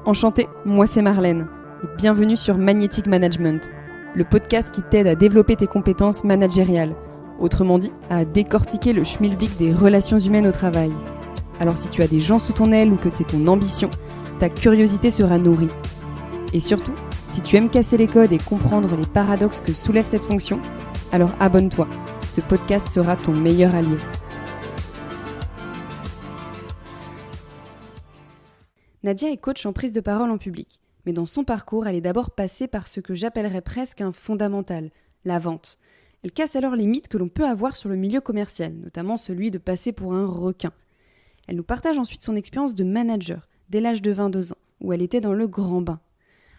Enchantée, moi c'est Marlène et bienvenue sur Magnetic Management, le podcast qui t'aide à développer tes compétences managériales, autrement dit à décortiquer le schmilblick des relations humaines au travail. Alors si tu as des gens sous ton aile ou que c'est ton ambition, ta curiosité sera nourrie. Et surtout, si tu aimes casser les codes et comprendre les paradoxes que soulève cette fonction, alors abonne-toi, ce podcast sera ton meilleur allié. Nadia est coach en prise de parole en public, mais dans son parcours, elle est d'abord passée par ce que j'appellerais presque un fondamental, la vente. Elle casse alors les mythes que l'on peut avoir sur le milieu commercial, notamment celui de passer pour un requin. Elle nous partage ensuite son expérience de manager, dès l'âge de 22 ans, où elle était dans le grand bain,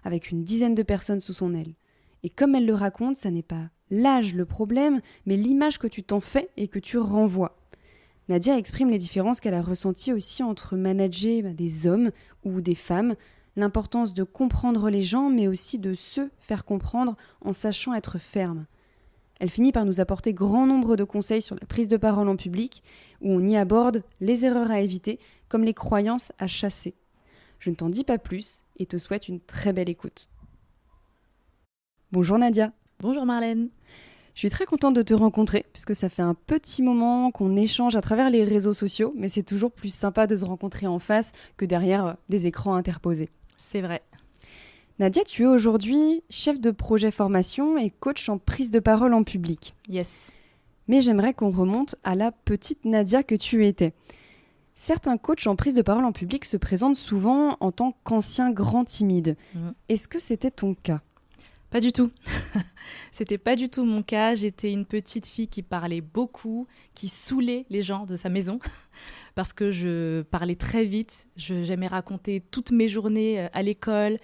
avec une dizaine de personnes sous son aile. Et comme elle le raconte, ça n'est pas l'âge le problème, mais l'image que tu t'en fais et que tu renvoies. Nadia exprime les différences qu'elle a ressenties aussi entre manager des hommes ou des femmes, l'importance de comprendre les gens, mais aussi de se faire comprendre en sachant être ferme. Elle finit par nous apporter grand nombre de conseils sur la prise de parole en public, où on y aborde les erreurs à éviter, comme les croyances à chasser. Je ne t'en dis pas plus et te souhaite une très belle écoute. Bonjour Nadia. Bonjour Marlène. Je suis très contente de te rencontrer, puisque ça fait un petit moment qu'on échange à travers les réseaux sociaux, mais c'est toujours plus sympa de se rencontrer en face que derrière des écrans interposés. C'est vrai. Nadia, tu es aujourd'hui chef de projet formation et coach en prise de parole en public. Yes. Mais j'aimerais qu'on remonte à la petite Nadia que tu étais. Certains coachs en prise de parole en public se présentent souvent en tant qu'anciens grands timides. Est-ce que c'était ton cas ? Pas du tout. C'était pas du tout mon cas. J'étais une petite fille qui parlait beaucoup, qui saoulait les gens de sa maison parce que je parlais très vite. J'aimais raconter toutes mes journées à l'école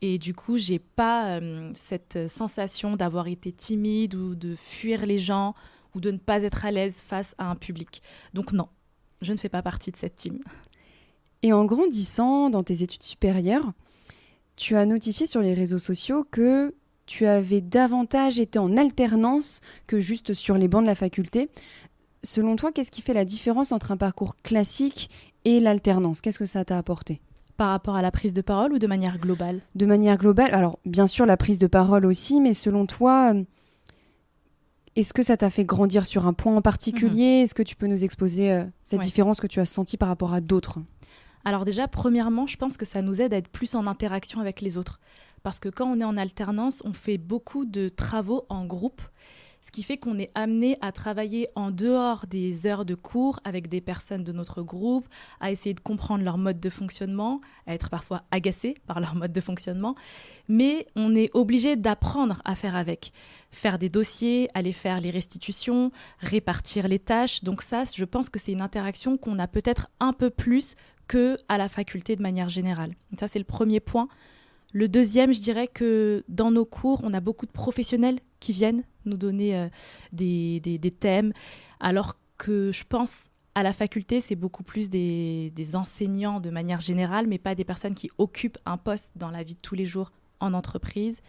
et du coup, j'ai pas cette sensation d'avoir été timide ou de fuir les gens ou de ne pas être à l'aise face à un public. Donc non, je ne fais pas partie de cette team. Et en grandissant dans tes études supérieures, tu as notifié sur les réseaux sociaux que tu avais davantage été en alternance que juste sur les bancs de la faculté. Selon toi, qu'est-ce qui fait la différence entre un parcours classique et l'alternance ? Qu'est-ce que ça t'a apporté ? Par rapport à la prise de parole ou de manière globale ? De manière globale, alors bien sûr la prise de parole aussi, mais selon toi, est-ce que ça t'a fait grandir sur un point en particulier ? Est-ce que tu peux nous exposer cette différence que tu as sentie par rapport à d'autres ? Alors déjà, premièrement, je pense que ça nous aide à être plus en interaction avec les autres. Parce que quand on est en alternance, on fait beaucoup de travaux en groupe, ce qui fait qu'on est amené à travailler en dehors des heures de cours avec des personnes de notre groupe, à essayer de comprendre leur mode de fonctionnement, à être parfois agacé par leur mode de fonctionnement. Mais on est obligé d'apprendre à faire avec. Faire des dossiers, aller faire les restitutions, répartir les tâches. Donc ça, je pense que c'est une interaction qu'on a peut-être un peu plus qu'à la faculté de manière générale. Donc ça, c'est le premier point. Le deuxième, je dirais que dans nos cours, on a beaucoup de professionnels qui viennent nous donner des thèmes, alors que je pense à la faculté, c'est beaucoup plus des enseignants de manière générale, mais pas des personnes qui occupent un poste dans la vie de tous les jours en entreprise.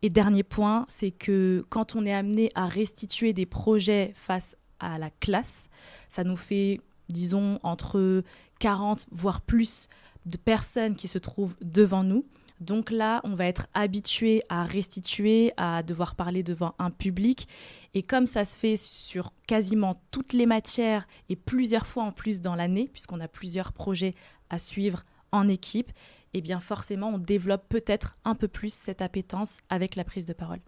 Et dernier point, c'est que quand on est amené à restituer des projets face à la classe, ça nous fait, disons, entre 40 voire plus de personnes qui se trouvent devant nous. Donc là, on va être habitué à restituer, à devoir parler devant un public. Et comme ça se fait sur quasiment toutes les matières et plusieurs fois en plus dans l'année, puisqu'on a plusieurs projets à suivre en équipe, eh bien forcément, on développe peut-être un peu plus cette appétence avec la prise de parole.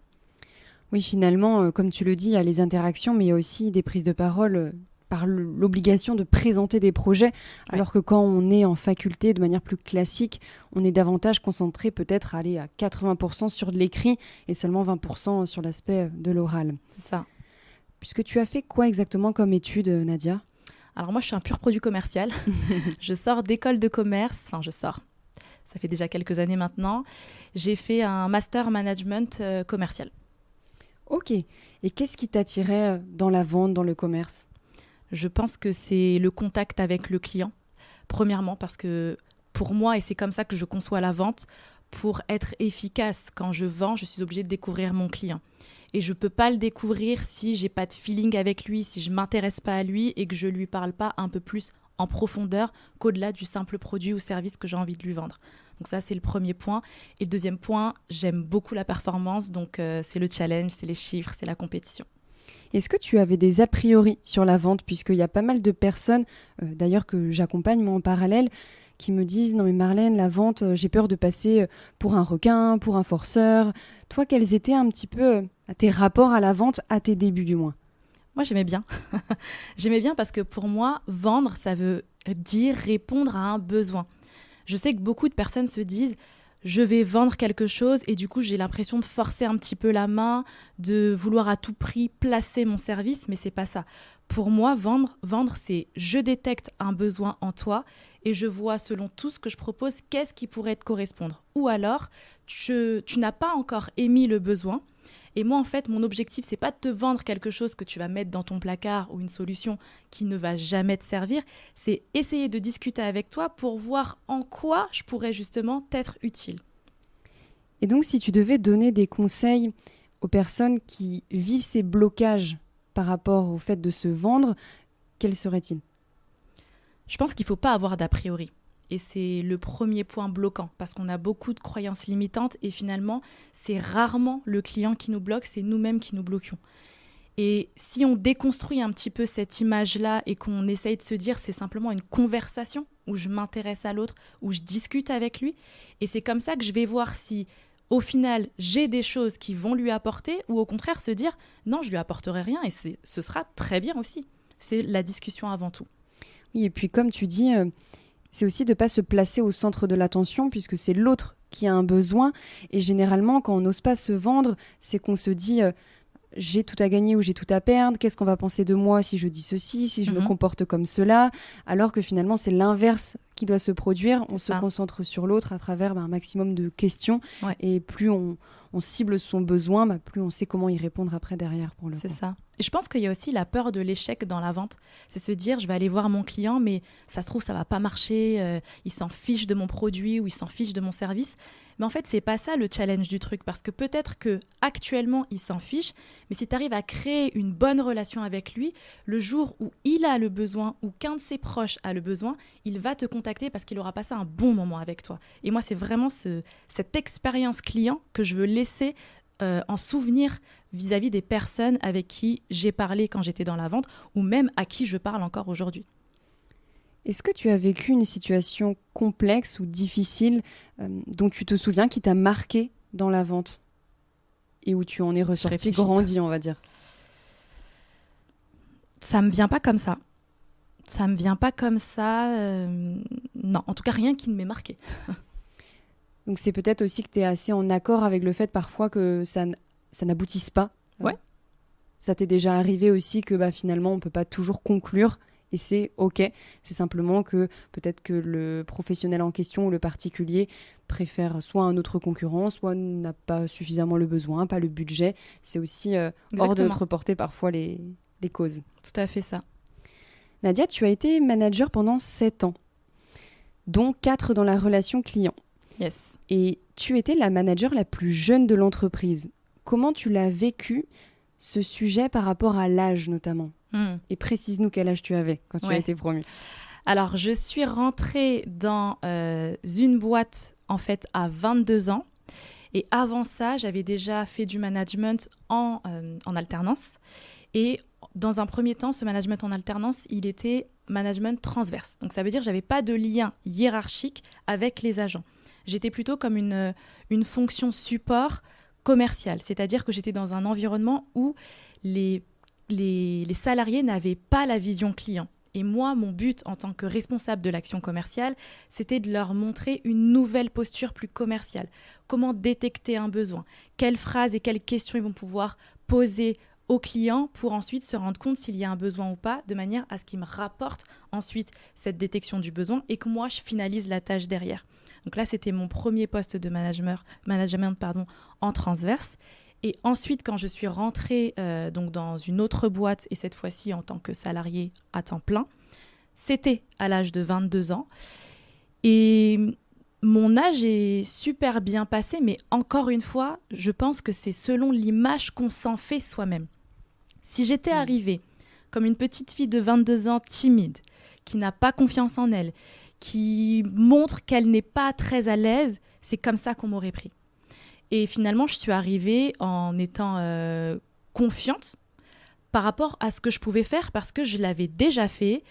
Oui, finalement, comme tu le dis, il y a les interactions, mais il y a aussi des prises de parole par l'obligation de présenter des projets, alors que quand on est en faculté de manière plus classique, on est davantage concentré peut-être à 80% sur de l'écrit et seulement 20% sur l'aspect de l'oral. C'est ça. Puisque tu as fait quoi exactement comme étude, Nadia ? Alors moi, je suis un pur produit commercial. Je sors d'école de commerce, ça fait déjà quelques années maintenant. J'ai fait un master management commercial. Ok. Et qu'est-ce qui t'attirait dans la vente, dans le commerce ? Je pense que c'est le contact avec le client, premièrement, parce que pour moi, et c'est comme ça que je conçois la vente, pour être efficace quand je vends, je suis obligée de découvrir mon client. Et je ne peux pas le découvrir si je n'ai pas de feeling avec lui, si je ne m'intéresse pas à lui et que je ne lui parle pas un peu plus en profondeur qu'au-delà du simple produit ou service que j'ai envie de lui vendre. Donc ça, c'est le premier point. Et le deuxième point, j'aime beaucoup la performance, donc c'est le challenge, c'est les chiffres, c'est la compétition. Est-ce que tu avais des a priori sur la vente, puisqu'il y a pas mal de personnes, d'ailleurs que j'accompagne moi en parallèle, qui me disent « Non mais Marlène, la vente, j'ai peur de passer pour un requin, pour un forceur ». Toi, quels étaient un petit peu tes rapports à la vente, à tes débuts du moins ? Moi, j'aimais bien. J'aimais bien parce que pour moi, vendre, ça veut dire répondre à un besoin. Je sais que beaucoup de personnes se disent « je vais vendre quelque chose » et du coup, j'ai l'impression de forcer un petit peu la main, de vouloir à tout prix placer mon service, mais c'est pas ça. Pour moi, vendre, c'est je détecte un besoin en toi et je vois selon tout ce que je propose, qu'est-ce qui pourrait te correspondre. Ou alors, tu n'as pas encore émis le besoin. Et moi, en fait, mon objectif, c'est pas de te vendre quelque chose que tu vas mettre dans ton placard ou une solution qui ne va jamais te servir. C'est essayer de discuter avec toi pour voir en quoi je pourrais justement t'être utile. Et donc, si tu devais donner des conseils aux personnes qui vivent ces blocages par rapport au fait de se vendre, quels seraient-ils ? Je pense qu'il ne faut pas avoir d'a priori. Et c'est le premier point bloquant parce qu'on a beaucoup de croyances limitantes et finalement, c'est rarement le client qui nous bloque, c'est nous-mêmes qui nous bloquons. Et si on déconstruit un petit peu cette image-là et qu'on essaye de se dire c'est simplement une conversation où je m'intéresse à l'autre, où je discute avec lui, et c'est comme ça que je vais voir si au final j'ai des choses qui vont lui apporter ou au contraire se dire non, je lui apporterai rien et ce sera très bien aussi. C'est la discussion avant tout. Oui, et puis comme tu dis, c'est aussi de ne pas se placer au centre de l'attention puisque c'est l'autre qui a un besoin. Et généralement, quand on n'ose pas se vendre, c'est qu'on se dit j'ai tout à gagner ou j'ai tout à perdre. Qu'est-ce qu'on va penser de moi si je dis ceci, si je me comporte comme cela ? Alors que finalement, c'est l'inverse qui doit se produire. On se concentre sur l'autre à travers un maximum de questions. Ouais. Et plus on cible son besoin, plus on sait comment y répondre après derrière. Pour le c'est coup. Ça. Et je pense qu'il y a aussi la peur de l'échec dans la vente. C'est se dire, je vais aller voir mon client, mais ça se trouve, ça ne va pas marcher. Il s'en fiche de mon produit ou il s'en fiche de mon service. Mais en fait, ce n'est pas ça le challenge du truc. Parce que peut-être qu'actuellement, il s'en fiche. Mais si tu arrives à créer une bonne relation avec lui, le jour où il a le besoin ou qu'un de ses proches a le besoin, il va te contacter parce qu'il aura passé un bon moment avec toi. Et moi, c'est vraiment cette expérience client que je veux laisser en souvenir vis-à-vis des personnes avec qui j'ai parlé quand j'étais dans la vente ou même à qui je parle encore aujourd'hui. Est-ce que tu as vécu une situation complexe ou difficile dont tu te souviens qui t'a marqué dans la vente et où tu en es ressorti grandi, on va dire ? Ça me vient pas comme ça. Non, en tout cas rien qui ne m'ait marqué. Donc c'est peut-être aussi que tu es assez en accord avec le fait parfois que ça n'aboutisse pas. Ouais. Ça t'est déjà arrivé aussi que finalement on ne peut pas toujours conclure et c'est OK. C'est simplement que peut-être que le professionnel en question ou le particulier préfère soit un autre concurrent, soit n'a pas suffisamment le besoin, pas le budget. C'est aussi hors de notre portée parfois les causes. Tout à fait ça. Nadia, tu as été manager pendant 7 ans, dont 4 dans la relation client. Yes. Et tu étais la manager la plus jeune de l'entreprise. Comment tu l'as vécu, ce sujet, par rapport à l'âge notamment ? Et précise-nous quel âge tu avais quand tu as été promue. Alors, je suis rentrée dans une boîte en fait à 22 ans. Et avant ça, j'avais déjà fait du management en alternance. Et dans un premier temps, ce management en alternance, il était management transverse. Donc, ça veut dire que je n'avais pas de lien hiérarchique avec les agents. J'étais plutôt comme une fonction support commercial, c'est-à-dire que j'étais dans un environnement où les salariés n'avaient pas la vision client. Et moi, mon but en tant que responsable de l'action commerciale, c'était de leur montrer une nouvelle posture plus commerciale. Comment détecter un besoin, quelles phrases et quelles questions ils vont pouvoir poser aux clients pour ensuite se rendre compte s'il y a un besoin ou pas, de manière à ce qu'ils me rapportent ensuite cette détection du besoin et que moi, je finalise la tâche derrière. Donc là, c'était mon premier poste de management en transverse. Et ensuite, quand je suis rentrée donc dans une autre boîte, et cette fois-ci en tant que salariée à temps plein, c'était à l'âge de 22 ans. Et mon âge est super bien passé, mais encore une fois, je pense que c'est selon l'image qu'on s'en fait soi-même. Si j'étais arrivée comme une petite fille de 22 ans timide, qui n'a pas confiance en elle, qui montre qu'elle n'est pas très à l'aise, c'est comme ça qu'on m'aurait pris. Et finalement, je suis arrivée en étant confiante par rapport à ce que je pouvais faire parce que je l'avais déjà fait,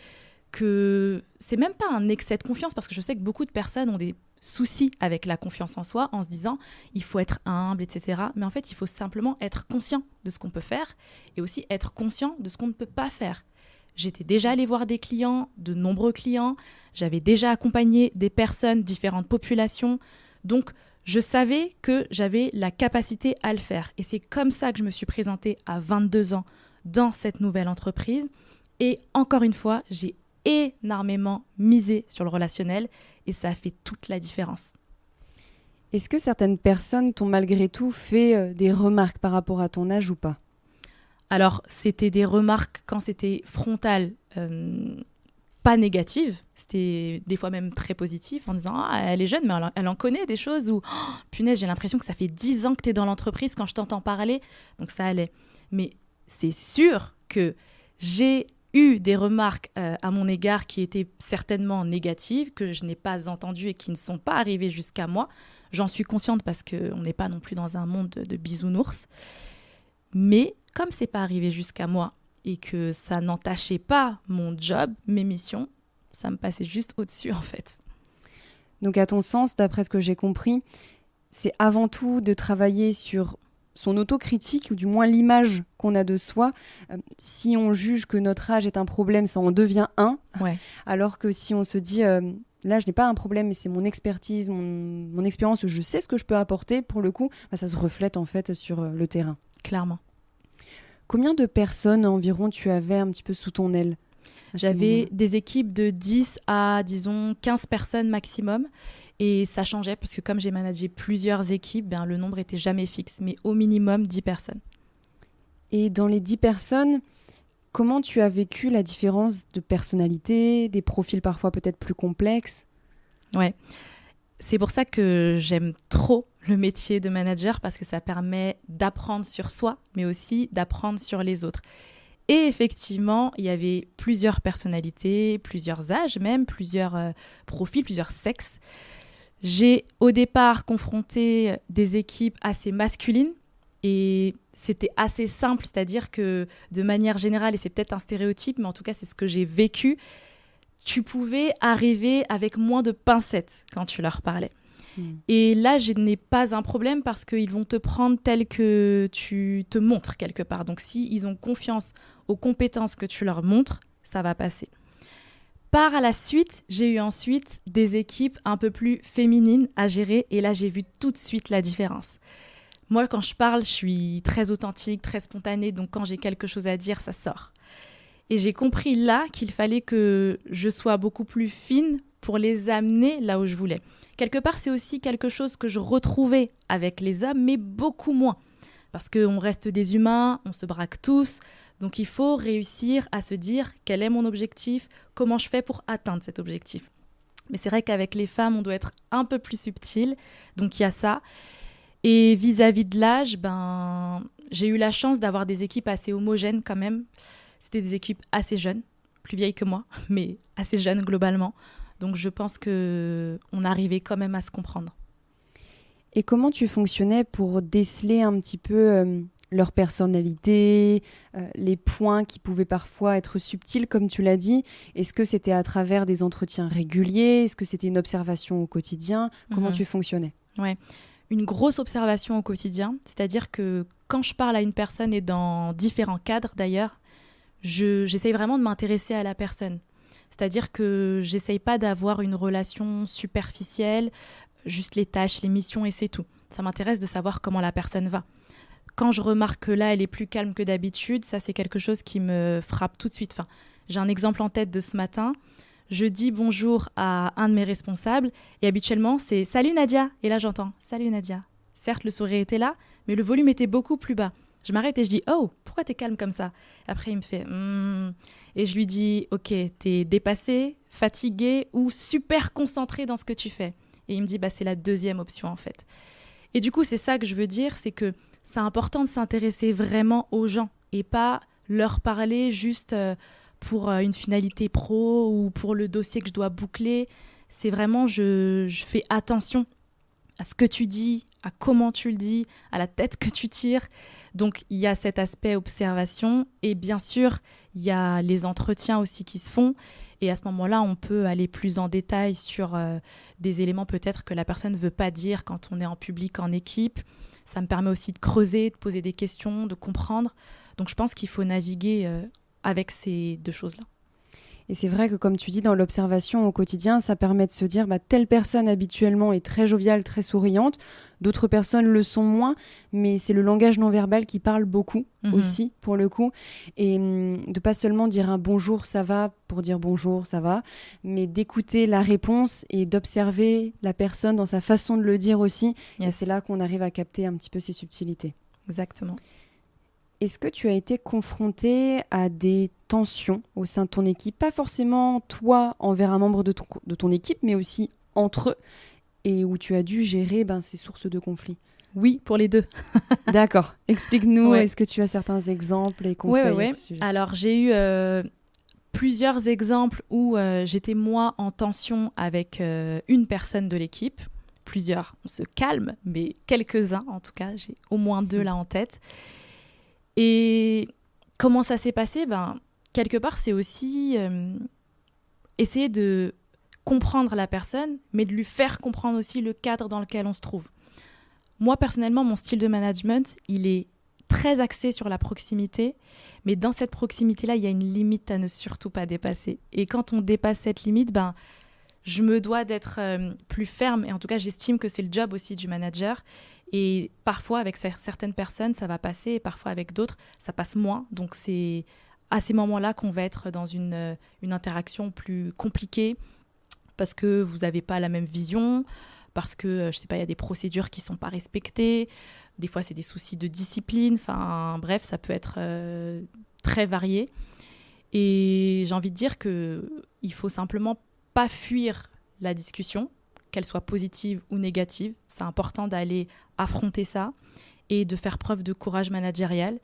que c'est même pas un excès de confiance parce que je sais que beaucoup de personnes ont des soucis avec la confiance en soi en se disant il faut être humble, etc. Mais en fait, il faut simplement être conscient de ce qu'on peut faire et aussi être conscient de ce qu'on ne peut pas faire. J'étais déjà allée voir des clients, de nombreux clients, j'avais déjà accompagné des personnes, différentes populations, donc je savais que j'avais la capacité à le faire. Et c'est comme ça que je me suis présentée à 22 ans dans cette nouvelle entreprise. Et encore une fois, j'ai énormément misé sur le relationnel et ça a fait toute la différence. Est-ce que certaines personnes t'ont malgré tout fait des remarques par rapport à ton âge ou pas ? Alors, c'était des remarques quand c'était frontal, pas négatives. C'était des fois même très positif en disant « Ah, elle est jeune, mais elle en connaît des choses » ou oh, « Punaise, j'ai l'impression que ça fait 10 ans que tu es dans l'entreprise quand je t'entends parler. » Donc ça allait. Mais c'est sûr que j'ai eu des remarques à mon égard qui étaient certainement négatives, que je n'ai pas entendues et qui ne sont pas arrivées jusqu'à moi. J'en suis consciente parce qu'on n'est pas non plus dans un monde de bisounours. Mais comme c'est pas arrivé jusqu'à moi et que ça n'entachait pas mon job, mes missions, ça me passait juste au-dessus en fait. Donc à ton sens, d'après ce que j'ai compris, c'est avant tout de travailler sur son autocritique, ou du moins l'image qu'on a de soi. Si on juge que notre âge est un problème, ça en devient un. Ouais. Alors que si on se dit, là je n'ai pas un problème, mais c'est mon expertise, mon expérience, je sais ce que je peux apporter, pour le coup, ça se reflète en fait sur le terrain. Clairement. Combien de personnes environ tu avais un petit peu sous ton aile ? J'avais des équipes de 10 à, disons, 15 personnes maximum. Et ça changeait parce que comme j'ai managé plusieurs équipes, le nombre n'était jamais fixe, mais au minimum 10 personnes. Et dans les 10 personnes, comment tu as vécu la différence de personnalité, des profils parfois peut-être plus complexes ? Ouais, c'est pour ça que j'aime trop le métier de manager parce que ça permet d'apprendre sur soi, mais aussi d'apprendre sur les autres. Et effectivement, il y avait plusieurs personnalités, plusieurs âges même, plusieurs profils, plusieurs sexes. J'ai au départ confronté des équipes assez masculines et c'était assez simple, c'est-à-dire que de manière générale, et c'est peut-être un stéréotype, mais en tout cas c'est ce que j'ai vécu, tu pouvais arriver avec moins de pincettes quand tu leur parlais. Et là, je n'ai pas un problème parce qu'ils vont te prendre tel que tu te montres quelque part. Donc s'ils ont confiance aux compétences que tu leur montres, ça va passer. Par la suite, j'ai eu ensuite des équipes un peu plus féminines à gérer et là, j'ai vu tout de suite la différence. Moi, quand je parle, je suis très authentique, très spontanée, donc quand j'ai quelque chose à dire, ça sort. Et j'ai compris là qu'il fallait que je sois beaucoup plus fine pour les amener là où je voulais. Quelque part, c'est aussi quelque chose que je retrouvais avec les hommes, mais beaucoup moins. Parce qu'on reste des humains, on se braque tous. Donc, il faut réussir à se dire quel est mon objectif, comment je fais pour atteindre cet objectif. Mais c'est vrai qu'avec les femmes, on doit être un peu plus subtil. Donc, il y a ça. Et vis-à-vis de l'âge, j'ai eu la chance d'avoir des équipes assez homogènes quand même. C'était des équipes assez jeunes, plus vieilles que moi, mais assez jeunes globalement. Donc, je pense qu'on arrivait quand même à se comprendre. Et comment tu fonctionnais pour déceler un petit peu leur personnalité, les points qui pouvaient parfois être subtils, comme tu l'as dit ? Est-ce que c'était à travers des entretiens réguliers ? Est-ce que c'était une observation au quotidien ? Comment tu fonctionnais ? Ouais. Une grosse observation au quotidien, c'est-à-dire que quand je parle à une personne et dans différents cadres d'ailleurs, j'essaye vraiment de m'intéresser à la personne. C'est-à-dire que j'essaye pas d'avoir une relation superficielle, juste les tâches, les missions et c'est tout. Ça m'intéresse de savoir comment la personne va. Quand je remarque que là, elle est plus calme que d'habitude, ça c'est quelque chose qui me frappe tout de suite. Enfin, j'ai un exemple en tête de ce matin. Je dis bonjour à un de mes responsables et habituellement c'est « Salut Nadia !» Et là j'entends « Salut Nadia !» Certes, le sourire était là, mais le volume était beaucoup plus bas. Je m'arrête et je dis « Oh, pourquoi t'es calme comme ça ?» Après, il me fait « Et je lui dis « Ok, t'es dépassé, fatigué ou super concentré dans ce que tu fais ?» Et il me dit « C'est la deuxième option en fait. » Et du coup, c'est ça que je veux dire, c'est que c'est important de s'intéresser vraiment aux gens et pas leur parler juste pour une finalité pro ou pour le dossier que je dois boucler. C'est vraiment, je fais attention à ce que tu dis, à comment tu le dis, à la tête que tu tires. Donc, il y a cet aspect observation. Et bien sûr, il y a les entretiens aussi qui se font. Et à ce moment-là, on peut aller plus en détail sur des éléments peut-être que la personne ne veut pas dire quand on est en public, en équipe. Ça me permet aussi de creuser, de poser des questions, de comprendre. Donc, je pense qu'il faut naviguer avec ces deux choses-là. Et c'est vrai que comme tu dis, dans l'observation au quotidien, ça permet de se dire telle personne habituellement est très joviale, très souriante, d'autres personnes le sont moins, mais c'est le langage non verbal qui parle beaucoup aussi pour le coup. Et de pas seulement dire un bonjour, ça va pour dire bonjour, ça va, mais d'écouter la réponse et d'observer la personne dans sa façon de le dire aussi. Yes. Et c'est là qu'on arrive à capter un petit peu ces subtilités. Exactement. Est-ce que tu as été confronté à des tensions au sein de ton équipe? Pas forcément toi envers un membre de ton équipe, mais aussi entre eux, et où tu as dû gérer ces sources de conflits? Oui, pour les deux. D'accord. Explique-nous, Ouais. Est-ce que tu as certains exemples et conseils à ce sujet? Alors, j'ai eu plusieurs exemples où j'étais moi en tension avec une personne de l'équipe. Plusieurs, on se calme, mais quelques-uns en tout cas. J'ai au moins 2 là en tête. Et comment ça s'est passé? Quelque part, c'est aussi essayer de comprendre la personne, mais de lui faire comprendre aussi le cadre dans lequel on se trouve. Moi, personnellement, mon style de management, il est très axé sur la proximité, mais dans cette proximité-là, il y a une limite à ne surtout pas dépasser. Et quand on dépasse cette limite, je me dois d'être plus ferme, et en tout cas, j'estime que c'est le job aussi du manager. Et parfois, avec certaines personnes, ça va passer, et parfois avec d'autres, ça passe moins. Donc, c'est à ces moments-là qu'on va être dans une interaction plus compliquée, parce que vous n'avez pas la même vision, parce que, je sais pas, il y a des procédures qui ne sont pas respectées. Des fois, c'est des soucis de discipline. Enfin, bref, ça peut être très varié. Et j'ai envie de dire qu'il ne faut simplement pas fuir la discussion, qu'elle soit positive ou négative. C'est important d'aller affronter ça et de faire preuve de courage managérial.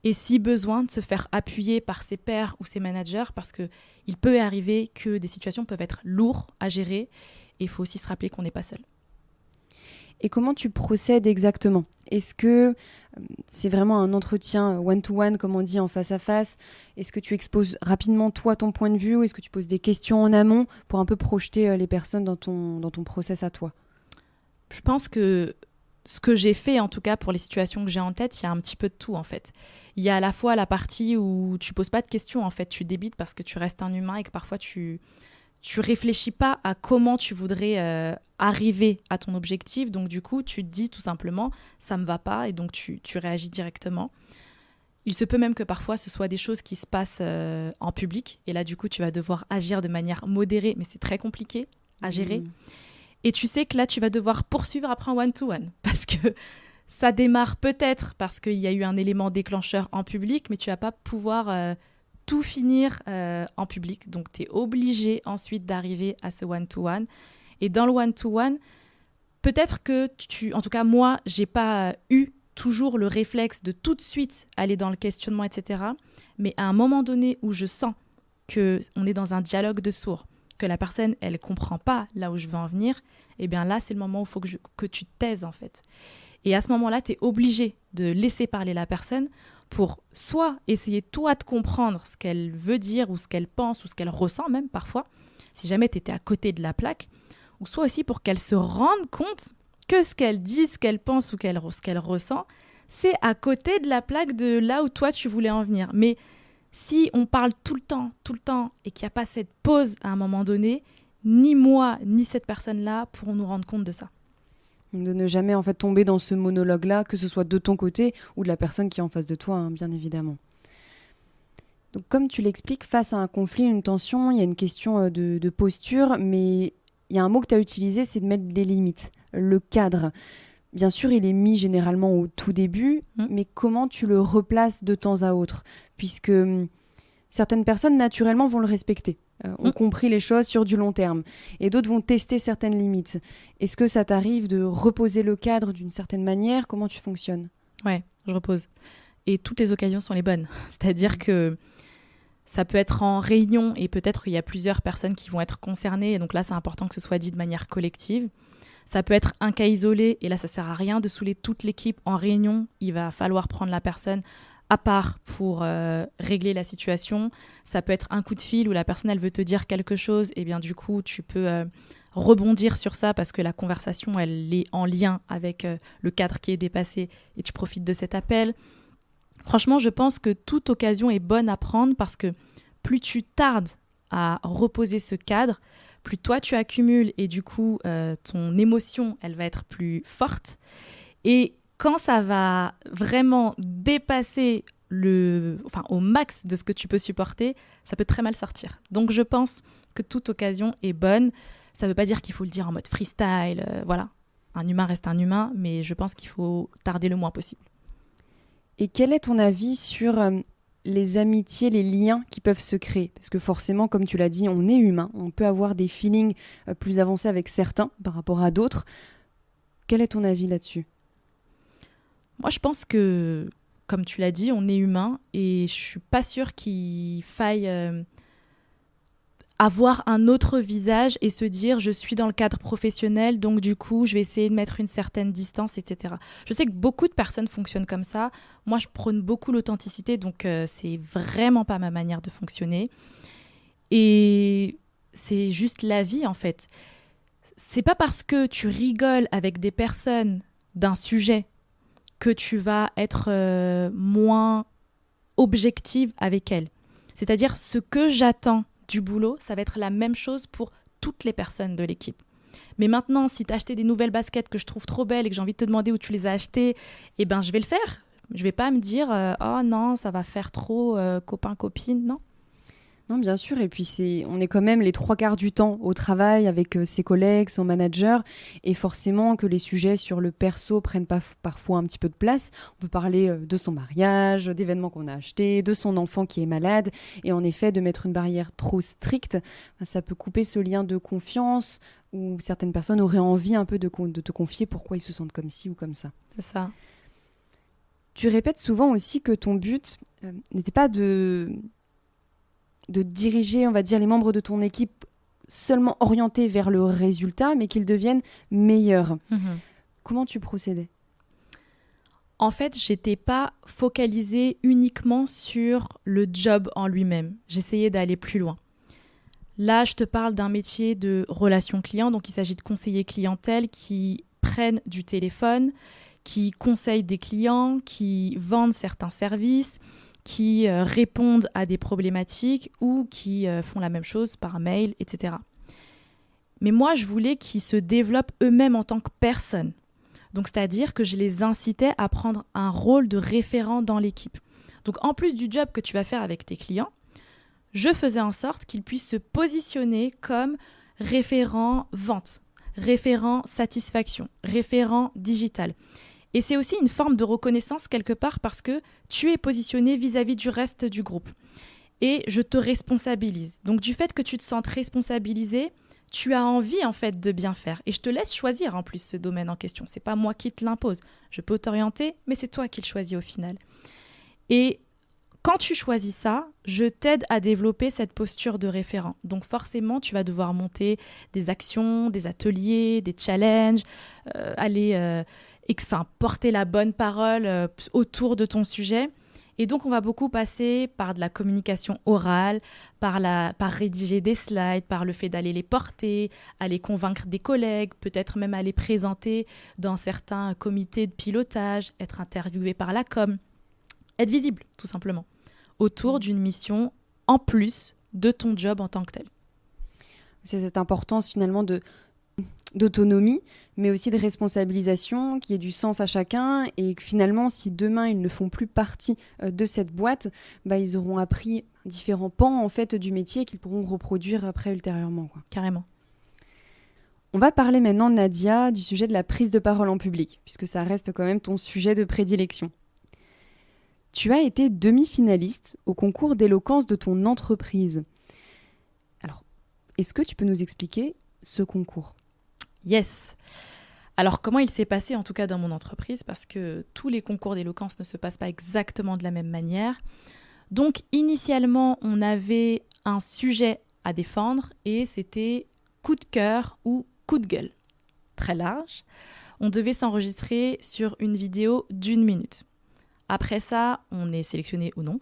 Et si besoin, de se faire appuyer par ses pairs ou ses managers, parce qu'il peut arriver que des situations peuvent être lourdes à gérer. Et il faut aussi se rappeler qu'on n'est pas seul. Et comment tu procèdes exactement? Est-ce que c'est vraiment un entretien one-to-one, comme on dit, en face-à-face? Est-ce que tu exposes rapidement, toi, ton point de vue, ou est-ce que tu poses des questions en amont pour un peu projeter les personnes dans ton process à toi? Je pense que ce que j'ai fait, en tout cas, pour les situations que j'ai en tête, il y a un petit peu de tout, en fait. Il y a à la fois la partie où tu poses pas de questions, en fait. Tu débites parce que tu restes un humain et que parfois tu réfléchis pas à comment tu voudrais arriver à ton objectif. Donc, du coup, tu te dis tout simplement, ça me va pas, et donc tu réagis directement. Il se peut même que parfois, ce soit des choses qui se passent en public. Et là, du coup, tu vas devoir agir de manière modérée, mais c'est très compliqué à gérer. Et tu sais que là, tu vas devoir poursuivre après un one-to-one. Parce que ça démarre peut-être parce qu'il y a eu un élément déclencheur en public, mais tu vas pas pouvoir tout finir en public. Donc, tu es obligé ensuite d'arriver à ce one-to-one. Et dans le one-to-one, peut-être que en tout cas, moi, j'ai pas eu toujours le réflexe de tout de suite aller dans le questionnement, etc. Mais à un moment donné où je sens qu'on est dans un dialogue de sourds, que la personne, elle comprend pas là où je veux en venir, eh bien là, c'est le moment où il faut que tu te taises, en fait. Et à ce moment-là, tu es obligé de laisser parler la personne pour soit essayer, toi, de comprendre ce qu'elle veut dire ou ce qu'elle pense ou ce qu'elle ressent même parfois, si jamais tu étais à côté de la plaque, ou soit aussi pour qu'elle se rende compte que ce qu'elle dit, ce qu'elle pense ou ce qu'elle ressent, c'est à côté de la plaque de là où toi, tu voulais en venir. Mais si on parle tout le temps, et qu'il n'y a pas cette pause à un moment donné, ni moi, ni cette personne-là pourront nous rendre compte de ça. De ne jamais en fait tomber dans ce monologue-là, que ce soit de ton côté ou de la personne qui est en face de toi, bien évidemment. Donc, comme tu l'expliques, face à un conflit, une tension, il y a une question de posture, mais il y a un mot que tu as utilisé, c'est de mettre des limites, le cadre. Bien sûr, il est mis généralement au tout début, mais comment tu le replaces de temps à autre? Puisque certaines personnes, naturellement, vont le respecter, ont compris les choses sur du long terme, et d'autres vont tester certaines limites. Est-ce que ça t'arrive de reposer le cadre d'une certaine manière? Comment tu fonctionnes? Ouais, je repose. Et toutes les occasions sont les bonnes. C'est-à-dire que Ça peut être en réunion et peut-être qu'il y a plusieurs personnes qui vont être concernées. Et donc là, c'est important que ce soit dit de manière collective. Ça peut être un cas isolé et là, ça ne sert à rien de saouler toute l'équipe en réunion. Il va falloir prendre la personne à part pour régler la situation. Ça peut être un coup de fil où la personne, elle veut te dire quelque chose. Et bien du coup, tu peux rebondir sur ça parce que la conversation, elle est en lien avec le cadre qui est dépassé et tu profites de cet appel. Franchement, je pense que toute occasion est bonne à prendre parce que plus tu tardes à reposer ce cadre, plus toi tu accumules et du coup, ton émotion, elle va être plus forte. Et quand ça va vraiment dépasser au max de ce que tu peux supporter, ça peut très mal sortir. Donc, je pense que toute occasion est bonne. Ça ne veut pas dire qu'il faut le dire en mode freestyle. Voilà, un humain reste un humain, mais je pense qu'il faut tarder le moins possible. Et quel est ton avis sur les amitiés, les liens qui peuvent se créer? Parce que forcément, comme tu l'as dit, on est humain. On peut avoir des feelings plus avancés avec certains par rapport à d'autres. Quel est ton avis là-dessus? Moi, je pense que, comme tu l'as dit, on est humain et je ne suis pas sûre qu'il faille avoir un autre visage et se dire je suis dans le cadre professionnel, donc du coup, je vais essayer de mettre une certaine distance, etc. Je sais que beaucoup de personnes fonctionnent comme ça. Moi, je prône beaucoup l'authenticité, donc c'est vraiment pas ma manière de fonctionner. Et c'est juste la vie, en fait. C'est pas parce que tu rigoles avec des personnes d'un sujet que tu vas être moins objective avec elles. C'est-à-dire, ce que j'attends du boulot, ça va être la même chose pour toutes les personnes de l'équipe. Mais maintenant, si tu as acheté des nouvelles baskets que je trouve trop belles et que j'ai envie de te demander où tu les as achetées, eh ben, je vais le faire. Je vais pas me dire « Oh non, ça va faire trop copain-copine ». Non. Non, bien sûr. Et puis, on est quand même les 3/4 du temps au travail avec ses collègues, son manager. Et forcément que les sujets sur le perso prennent parfois un petit peu de place. On peut parler de son mariage, d'événements qu'on a achetés, de son enfant qui est malade. Et en effet, de mettre une barrière trop stricte, ça peut couper ce lien de confiance où certaines personnes auraient envie un peu de te confier pourquoi ils se sentent comme ci ou comme ça. C'est ça. Tu répètes souvent aussi que ton but n'était pas de diriger, on va dire, les membres de ton équipe seulement orientés vers le résultat, mais qu'ils deviennent meilleurs. Comment tu procédais? En fait, j'étais pas focalisée uniquement sur le job en lui-même. J'essayais d'aller plus loin. Là, je te parle d'un métier de relation client, donc il s'agit de conseillers clientèle qui prennent du téléphone, qui conseillent des clients, qui vendent certains services, qui répondent à des problématiques ou qui font la même chose par mail, etc. Mais moi, je voulais qu'ils se développent eux-mêmes en tant que personnes. Donc, c'est-à-dire que je les incitais à prendre un rôle de référent dans l'équipe. Donc, en plus du job que tu vas faire avec tes clients, je faisais en sorte qu'ils puissent se positionner comme référent vente, référent satisfaction, référent digital. Et c'est aussi une forme de reconnaissance quelque part parce que tu es positionné vis-à-vis du reste du groupe. Et je te responsabilise. Donc du fait que tu te sentes responsabilisé, tu as envie en fait de bien faire. Et je te laisse choisir en plus ce domaine en question. C'est pas moi qui te l'impose. Je peux t'orienter, mais c'est toi qui le choisis au final. Et quand tu choisis ça, je t'aide à développer cette posture de référent. Donc forcément, tu vas devoir monter des actions, des ateliers, des challenges, porter la bonne parole autour de ton sujet. Et donc, on va beaucoup passer par de la communication orale, par rédiger des slides, par le fait d'aller les porter, aller convaincre des collègues, peut-être même aller présenter dans certains comités de pilotage, être interviewé par la com, être visible, tout simplement, autour d'une mission en plus de ton job en tant que tel. C'est cette importance finalement d'autonomie, mais aussi de responsabilisation, qui ait du sens à chacun, et que finalement, si demain ils ne font plus partie de cette boîte, ils auront appris différents pans en fait du métier qu'ils pourront reproduire après ultérieurement, quoi. Carrément. On va parler maintenant, Nadia, du sujet de la prise de parole en public, puisque ça reste quand même ton sujet de prédilection. Tu as été demi-finaliste au concours d'éloquence de ton entreprise. Alors, est-ce que tu peux nous expliquer ce concours ? Yes. Alors, comment il s'est passé, en tout cas dans mon entreprise, parce que tous les concours d'éloquence ne se passent pas exactement de la même manière. Donc, initialement, on avait un sujet à défendre et c'était coup de cœur ou coup de gueule. Très large. On devait s'enregistrer sur une vidéo d'1 minute. Après ça, on est sélectionné ou non.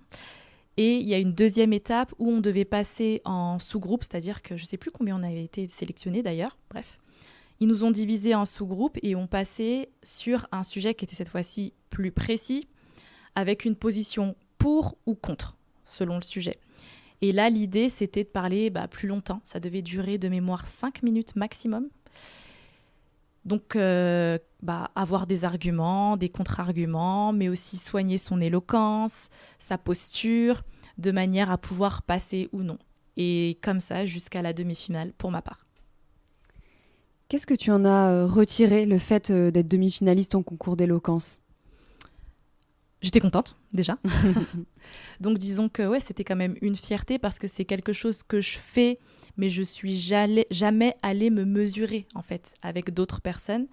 Et il y a une deuxième étape où on devait passer en sous-groupe, c'est-à-dire que je ne sais plus combien on avait été sélectionnés d'ailleurs, bref. Ils nous ont divisés en sous-groupes et on passait sur un sujet qui était cette fois-ci plus précis, avec une position pour ou contre, selon le sujet. Et là, l'idée, c'était de parler plus longtemps. Ça devait durer de mémoire 5 minutes maximum. Donc, avoir des arguments, des contre-arguments, mais aussi soigner son éloquence, sa posture, de manière à pouvoir passer ou non. Et comme ça, jusqu'à la demi-finale, pour ma part. Qu'est-ce que tu en as retiré, le fait d'être demi-finaliste en concours d'éloquence ? J'étais contente, déjà. Donc, disons que c'était quand même une fierté parce que c'est quelque chose que je fais, mais je suis jamais allée me mesurer, en fait, avec d'autres personnes.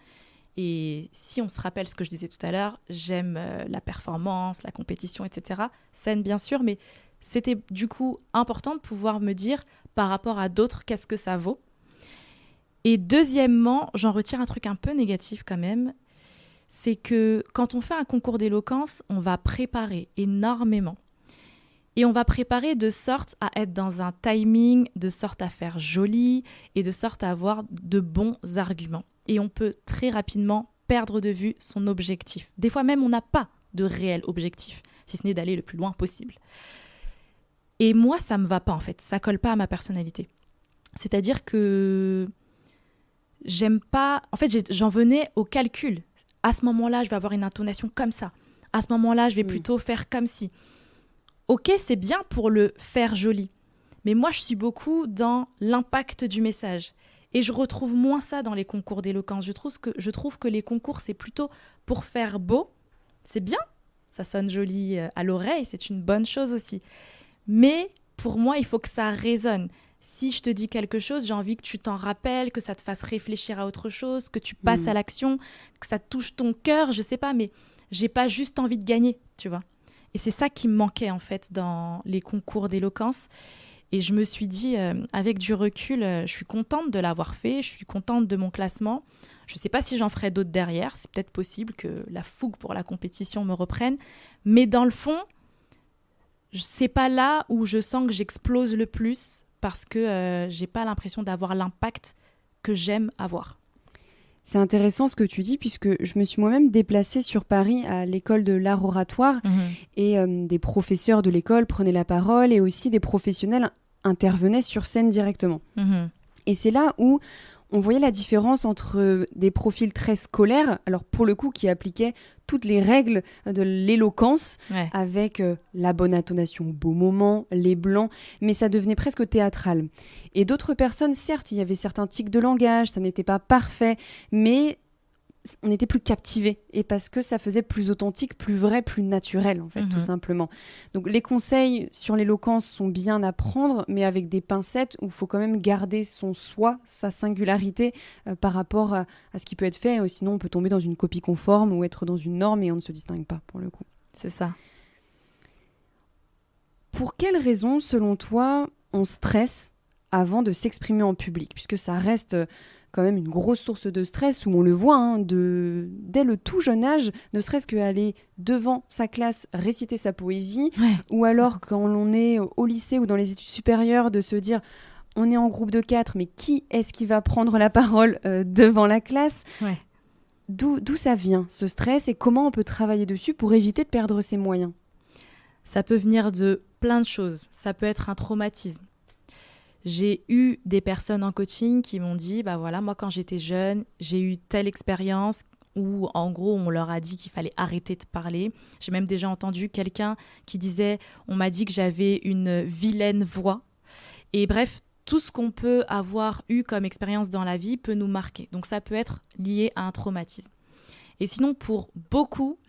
Et si on se rappelle ce que je disais tout à l'heure, j'aime la performance, la compétition, etc. Saine, bien sûr, mais c'était du coup important de pouvoir me dire, par rapport à d'autres, qu'est-ce que ça vaut. Et deuxièmement, j'en retire un truc un peu négatif quand même, c'est que quand on fait un concours d'éloquence, on va préparer énormément. Et on va préparer de sorte à être dans un timing, de sorte à faire joli et de sorte à avoir de bons arguments. Et on peut très rapidement perdre de vue son objectif. Des fois même, on n'a pas de réel objectif, si ce n'est d'aller le plus loin possible. Et moi, ça ne me va pas en fait, ça ne colle pas à ma personnalité. C'est-à-dire que j'aime pas... En fait, j'en venais au calcul. À ce moment-là, je vais avoir une intonation comme ça. À ce moment-là, je vais plutôt faire comme si. Ok, c'est bien pour le faire joli. Mais moi, je suis beaucoup dans l'impact du message. Et je retrouve moins ça dans les concours d'éloquence. Je trouve que les concours, c'est plutôt pour faire beau. C'est bien, ça sonne joli à l'oreille, c'est une bonne chose aussi. Mais pour moi, il faut que ça résonne. Si je te dis quelque chose, j'ai envie que tu t'en rappelles, que ça te fasse réfléchir à autre chose, que tu passes à l'action, que ça touche ton cœur, je sais pas, mais j'ai pas juste envie de gagner, tu vois. Et c'est ça qui me manquait en fait dans les concours d'éloquence. Et je me suis dit, avec du recul, je suis contente de l'avoir fait, je suis contente de mon classement. Je sais pas si j'en ferai d'autres derrière, c'est peut-être possible que la fougue pour la compétition me reprenne. Mais dans le fond, c'est pas là où je sens que j'explose le plus, parce que j'ai pas l'impression d'avoir l'impact que j'aime avoir. C'est intéressant ce que tu dis, puisque je me suis moi-même déplacée sur Paris à l'école de l'art oratoire et des professeurs de l'école prenaient la parole et aussi des professionnels intervenaient sur scène directement. Et c'est là où on voyait la différence entre des profils très scolaires, alors pour le coup qui appliquaient toutes les règles de l'éloquence, avec la bonne intonation au beau moment, les blancs, mais ça devenait presque théâtral. Et d'autres personnes, certes, il y avait certains tics de langage, ça n'était pas parfait, mais on était plus captivés, et parce que ça faisait plus authentique, plus vrai, plus naturel, en fait, tout simplement. Donc les conseils sur l'éloquence sont bien à prendre, mais avec des pincettes où il faut quand même garder son soi, sa singularité par rapport à ce qui peut être fait, sinon on peut tomber dans une copie conforme ou être dans une norme et on ne se distingue pas, pour le coup. C'est ça. Pour quelles raisons, selon toi, on stresse avant de s'exprimer en public, puisque ça reste quand même une grosse source de stress, où on le voit dès le tout jeune âge, ne serait-ce qu'aller devant sa classe réciter sa poésie, ou alors quand on est au lycée ou dans les études supérieures, de se dire on est en groupe de 4, mais qui est-ce qui va prendre la parole devant la classe ? D'où ça vient, ce stress, et comment on peut travailler dessus pour éviter de perdre ses moyens ? Ça peut venir de plein de choses. Ça peut être un traumatisme. J'ai eu des personnes en coaching qui m'ont dit, moi quand j'étais jeune, j'ai eu telle expérience où en gros on leur a dit qu'il fallait arrêter de parler. J'ai même déjà entendu quelqu'un qui disait, on m'a dit que j'avais une vilaine voix. Et bref, tout ce qu'on peut avoir eu comme expérience dans la vie peut nous marquer. Donc ça peut être lié à un traumatisme. Et sinon, pour beaucoup,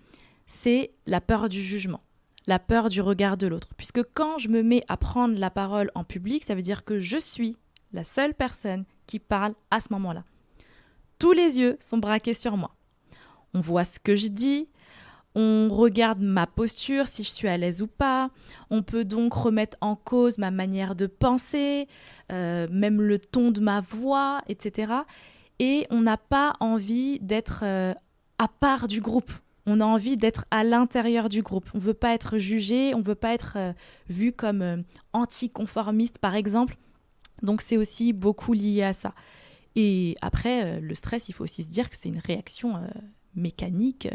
c'est la peur du jugement. La peur du regard de l'autre. Puisque quand je me mets à prendre la parole en public, ça veut dire que je suis la seule personne qui parle à ce moment-là. Tous les yeux sont braqués sur moi. On voit ce que je dis, On regarde ma posture, si je suis à l'aise ou pas. On peut donc remettre en cause ma manière de penser, même le ton de ma voix, etc. Et on n'a pas envie d'être à part du groupe. On a envie d'être à l'intérieur du groupe. On ne veut pas être jugé, on ne veut pas être vu comme anticonformiste, par exemple. Donc, c'est aussi beaucoup lié à ça. Et après, le stress, il faut aussi se dire que c'est une réaction mécanique,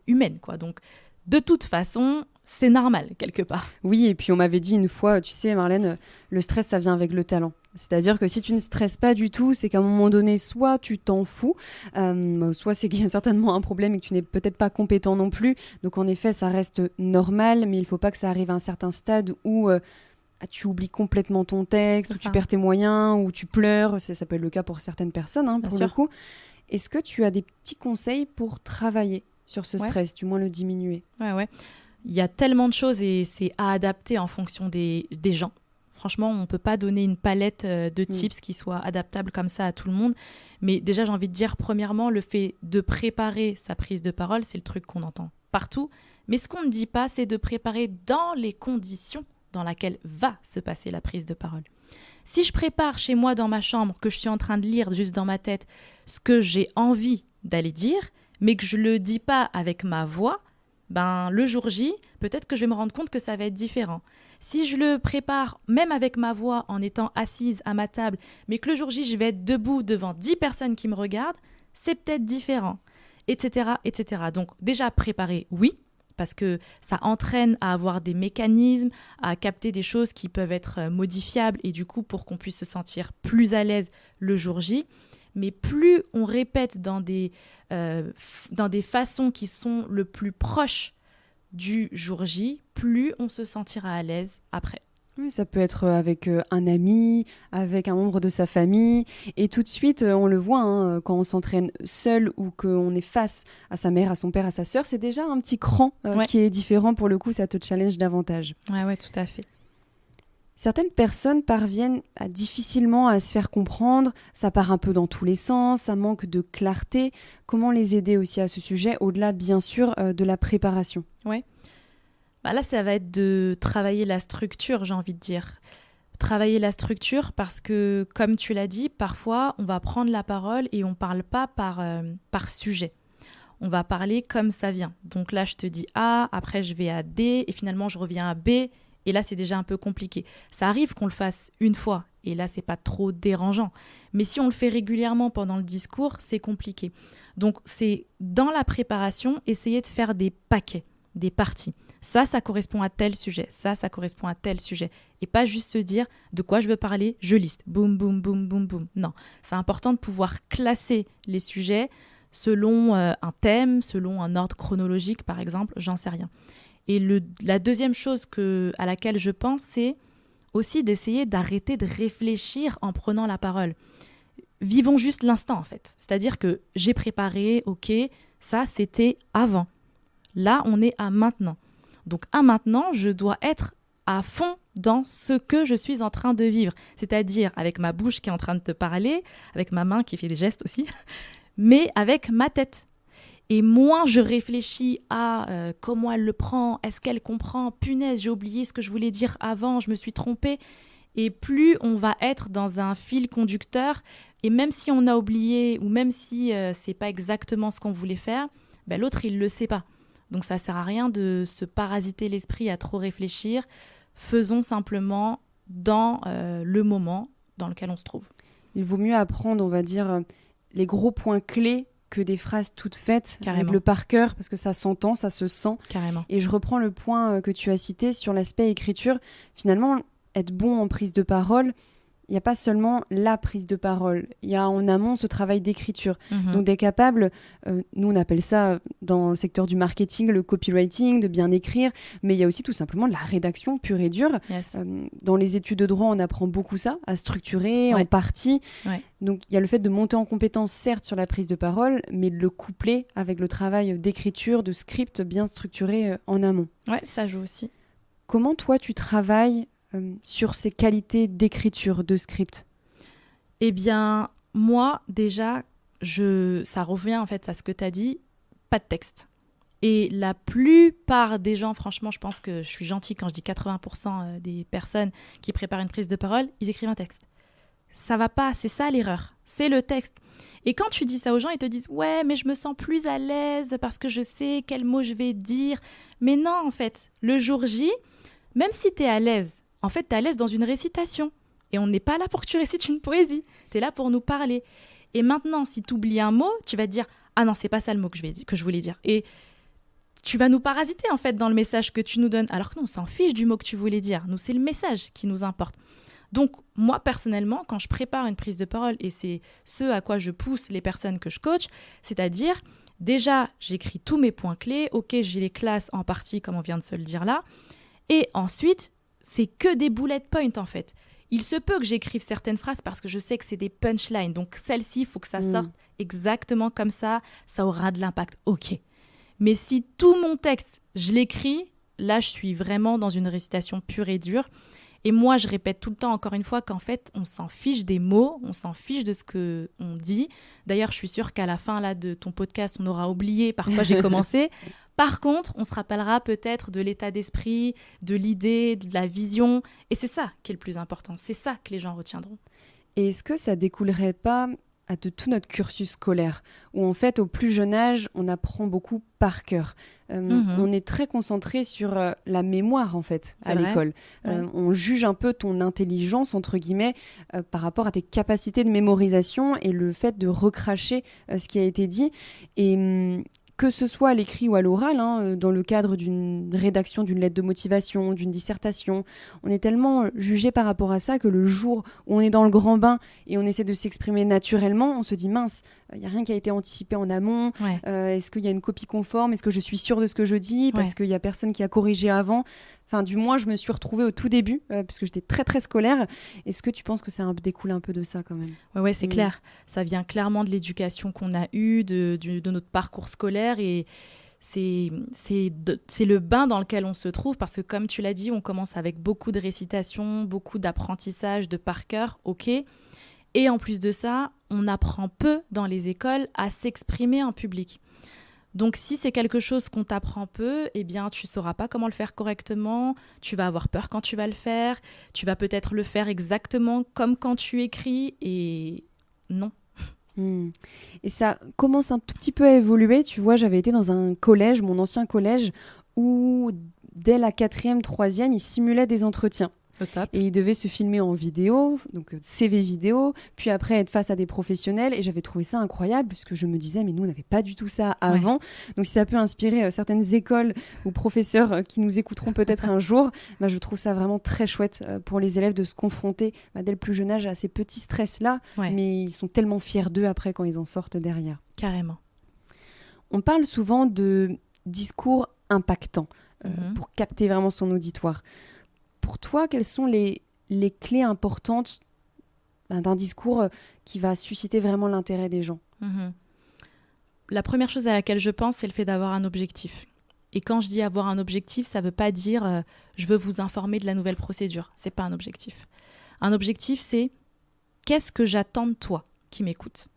humaine, quoi. Donc, de toute façon, c'est normal, quelque part. Oui, et puis on m'avait dit une fois, tu sais, Marlène, le stress, ça vient avec le talent. C'est-à-dire que si tu ne stresses pas du tout, c'est qu'à un moment donné, soit tu t'en fous, soit c'est qu'il y a certainement un problème et que tu n'es peut-être pas compétent non plus. Donc en effet, ça reste normal, mais il ne faut pas que ça arrive à un certain stade où tu oublies complètement ton texte, où tu perds tes moyens, où tu pleures. Ça peut être le cas pour certaines personnes, hein, pour le coup. Est-ce que tu as des petits conseils pour travailler sur ce stress, du moins le diminuer? Ouais. Il y a tellement de choses et c'est à adapter en fonction des gens. Franchement, on ne peut pas donner une palette de tips qui soit adaptable comme ça à tout le monde. Mais déjà, j'ai envie de dire, premièrement, le fait de préparer sa prise de parole, c'est le truc qu'on entend partout. Mais ce qu'on ne dit pas, c'est de préparer dans les conditions dans lesquelles va se passer la prise de parole. Si je prépare chez moi dans ma chambre, que je suis en train de lire juste dans ma tête ce que j'ai envie d'aller dire, mais que je ne le dis pas avec ma voix, le jour J, peut-être que je vais me rendre compte que ça va être différent. Si je le prépare même avec ma voix en étant assise à ma table, mais que le jour J, je vais être debout devant 10 personnes qui me regardent, c'est peut-être différent, etc., etc. Donc déjà préparer, oui, parce que ça entraîne à avoir des mécanismes, à capter des choses qui peuvent être modifiables et du coup pour qu'on puisse se sentir plus à l'aise le jour J. Mais plus on répète dans des façons qui sont le plus proches du jour J, plus on se sentira à l'aise après. Oui, ça peut être avec un ami, avec un membre de sa famille. Et tout de suite, on le voit, hein, quand on s'entraîne seul ou qu'on est face à sa mère, à son père, à sa sœur, c'est déjà un petit cran qui est différent. Pour le coup, ça te challenge davantage. Ouais, tout à fait. Certaines personnes parviennent difficilement à se faire comprendre, ça part un peu dans tous les sens, ça manque de clarté. Comment les aider aussi à ce sujet, au-delà bien sûr de la préparation? Ouais. Là, ça va être de travailler la structure, j'ai envie de dire. Travailler la structure parce que, comme tu l'as dit, parfois, on va prendre la parole et on ne parle pas par sujet. On va parler comme ça vient. Donc là, je te dis A, après je vais à D, et finalement, je reviens à B. Et là, c'est déjà un peu compliqué. Ça arrive qu'on le fasse une fois, et là, c'est pas trop dérangeant. Mais si on le fait régulièrement pendant le discours, c'est compliqué. Donc, c'est dans la préparation, essayer de faire des paquets, des parties. Ça correspond à tel sujet. Ça correspond à tel sujet. Et pas juste se dire de quoi je veux parler, je liste. Boum, boum, boum, boum, boum. Non, c'est important de pouvoir classer les sujets selon un thème, selon un ordre chronologique, par exemple, j'en sais rien. Et la deuxième chose à laquelle je pense, c'est aussi d'essayer d'arrêter de réfléchir en prenant la parole. Vivons juste l'instant, en fait. C'est-à-dire que j'ai préparé, ok, ça, c'était avant. Là, on est à maintenant. Donc, à maintenant, je dois être à fond dans ce que je suis en train de vivre. C'est-à-dire avec ma bouche qui est en train de te parler, avec ma main qui fait des gestes aussi, mais avec ma tête. Et moins je réfléchis à comment elle le prend, est-ce qu'elle comprend, punaise, j'ai oublié ce que je voulais dire avant, je me suis trompée. Et plus on va être dans un fil conducteur, et même si on a oublié, ou même si c'est pas exactement ce qu'on voulait faire, l'autre, il le sait pas. Donc ça sert à rien de se parasiter l'esprit à trop réfléchir. Faisons simplement dans le moment dans lequel on se trouve. Il vaut mieux apprendre, on va dire, les gros points clés que des phrases toutes faites. Carrément. Avec le par cœur, parce que ça s'entend, ça se sent. Carrément. Et je reprends le point que tu as cité sur l'aspect écriture. Finalement, être bon en prise de parole, il n'y a pas seulement la prise de parole. Il y a en amont ce travail d'écriture. Donc d'être capable, nous on appelle ça dans le secteur du marketing, le copywriting, de bien écrire, mais il y a aussi tout simplement de la rédaction pure et dure. Yes. Dans les études de droit, on apprend beaucoup ça, à structurer en partie. Ouais. Donc il y a le fait de monter en compétence, certes, sur la prise de parole, mais de le coupler avec le travail d'écriture, de script bien structuré en amont. Ouais, ça joue aussi. Comment toi tu travailles sur ces qualités d'écriture, de script? Eh bien, moi, déjà, ça revient en fait à ce que tu as dit, pas de texte. Et la plupart des gens, franchement, je pense que je suis gentille quand je dis 80% des personnes qui préparent une prise de parole, ils écrivent un texte. Ça va pas, c'est ça l'erreur, c'est le texte. Et quand tu dis ça aux gens, ils te disent « Ouais, mais je me sens plus à l'aise parce que je sais quels mots je vais dire. » Mais non, en fait, le jour J, même si tu es à l'aise, en fait, tu es à l'aise dans une récitation. Et on n'est pas là pour que tu récites une poésie. Tu es là pour nous parler. Et maintenant, si tu oublies un mot, tu vas te dire « Ah non, c'est pas ça le mot que je voulais dire. » Et tu vas nous parasiter, en fait, dans le message que tu nous donnes. Alors que nous, on s'en fiche du mot que tu voulais dire. Nous, c'est le message qui nous importe. Donc, moi, personnellement, quand je prépare une prise de parole, et c'est ce à quoi je pousse les personnes que je coach, c'est-à-dire, déjà, j'écris tous mes points clés. Ok, j'ai les classes en partie, comme on vient de se le dire là. Et ensuite, c'est que des bullet points, en fait. Il se peut que j'écrive certaines phrases parce que je sais que c'est des punchlines. Donc, celle-ci, il faut que ça sorte exactement comme ça aura de l'impact. Ok. Mais si tout mon texte, je l'écris, là, je suis vraiment dans une récitation pure et dure. Et moi, je répète tout le temps, encore une fois, qu'en fait, on s'en fiche des mots, on s'en fiche de ce qu'on dit. D'ailleurs, je suis sûre qu'à la fin là, de ton podcast, on aura oublié par quoi j'ai commencé. Par contre, on se rappellera peut-être de l'état d'esprit, de l'idée, de la vision. Et c'est ça qui est le plus important. C'est ça que les gens retiendront. Et est-ce que ça découlerait pas de tout notre cursus scolaire, où en fait, au plus jeune âge, on apprend beaucoup par cœur. On est très concentré sur la mémoire, en fait, à l'école. On juge un peu ton intelligence, entre guillemets, par rapport à tes capacités de mémorisation et le fait de recracher ce qui a été dit. Et que ce soit à l'écrit ou à l'oral, dans le cadre d'une rédaction d'une lettre de motivation, d'une dissertation, on est tellement jugé par rapport à ça que le jour où on est dans le grand bain et on essaie de s'exprimer naturellement, on se dit mince, il n'y a rien qui a été anticipé en amont, est-ce qu'il y a une copie conforme, est-ce que je suis sûre de ce que je dis, parce qu'il n'y a personne qui a corrigé avant. Enfin, du moins, je me suis retrouvée au tout début, puisque j'étais très, très scolaire. Est-ce que tu penses que ça découle un peu de ça, quand même ? Ouais, c'est clair. Ça vient clairement de l'éducation qu'on a eue, de notre parcours scolaire. Et c'est le bain dans lequel on se trouve. Parce que, comme tu l'as dit, on commence avec beaucoup de récitation, beaucoup d'apprentissage, de par cœur. OK. Et en plus de ça, on apprend peu dans les écoles à s'exprimer en public. Donc, si c'est quelque chose qu'on t'apprend peu, eh bien, tu ne sauras pas comment le faire correctement, tu vas avoir peur quand tu vas le faire, tu vas peut-être le faire exactement comme quand tu écris, et non. Et ça commence un tout petit peu à évoluer. Tu vois, j'avais été dans un collège, mon ancien collège, où dès la 4e, 3e, ils simulaient des entretiens. Et il devait se filmer en vidéo, donc CV vidéo, puis après être face à des professionnels. Et j'avais trouvé ça incroyable, puisque je me disais, mais nous, on n'avait pas du tout ça avant. Donc si ça peut inspirer certaines écoles ou professeurs qui nous écouteront peut-être un jour, je trouve ça vraiment très chouette pour les élèves de se confronter dès le plus jeune âge à ces petits stress-là. Mais ils sont tellement fiers d'eux après quand ils en sortent derrière. Carrément. On parle souvent de discours impactants pour capter vraiment son auditoire. Pour toi, quelles sont les clés importantes d'un discours qui va susciter vraiment l'intérêt des gens ? La première chose à laquelle je pense, c'est le fait d'avoir un objectif. Et quand je dis avoir un objectif, ça ne veut pas dire je veux vous informer de la nouvelle procédure. Ce n'est pas un objectif. Un objectif, c'est qu'est-ce que j'attends de toi qui m'écoute ?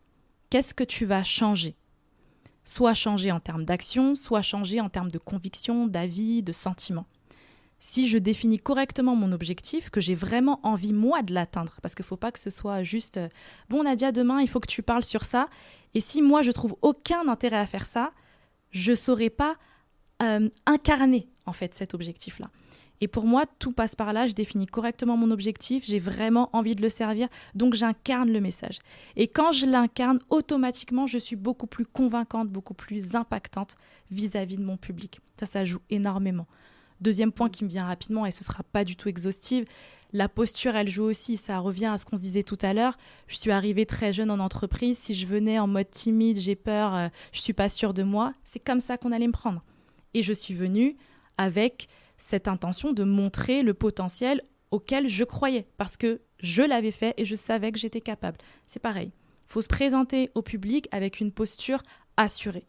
Qu'est-ce que tu vas changer ? Soit changer en termes d'action, soit changer en termes de conviction, d'avis, de sentiment. Si je définis correctement mon objectif, que j'ai vraiment envie, moi, de l'atteindre, parce qu'il ne faut pas que ce soit juste « Bon, Nadia, demain, il faut que tu parles sur ça. » Et si moi, je trouve aucun intérêt à faire ça, je ne saurais pas incarner, en fait, cet objectif-là. Et pour moi, tout passe par là. Je définis correctement mon objectif. J'ai vraiment envie de le servir. Donc, j'incarne le message. Et quand je l'incarne, automatiquement, je suis beaucoup plus convaincante, beaucoup plus impactante vis-à-vis de mon public. Ça joue énormément. Deuxième point qui me vient rapidement, et ce ne sera pas du tout exhaustif, la posture, elle joue aussi. Ça revient à ce qu'on se disait tout à l'heure. Je suis arrivée très jeune en entreprise. Si je venais en mode timide, j'ai peur, je ne suis pas sûre de moi, c'est comme ça qu'on allait me prendre. Et je suis venue avec cette intention de montrer le potentiel auquel je croyais, parce que je l'avais fait et je savais que j'étais capable. C'est pareil. Il faut se présenter au public avec une posture assurée.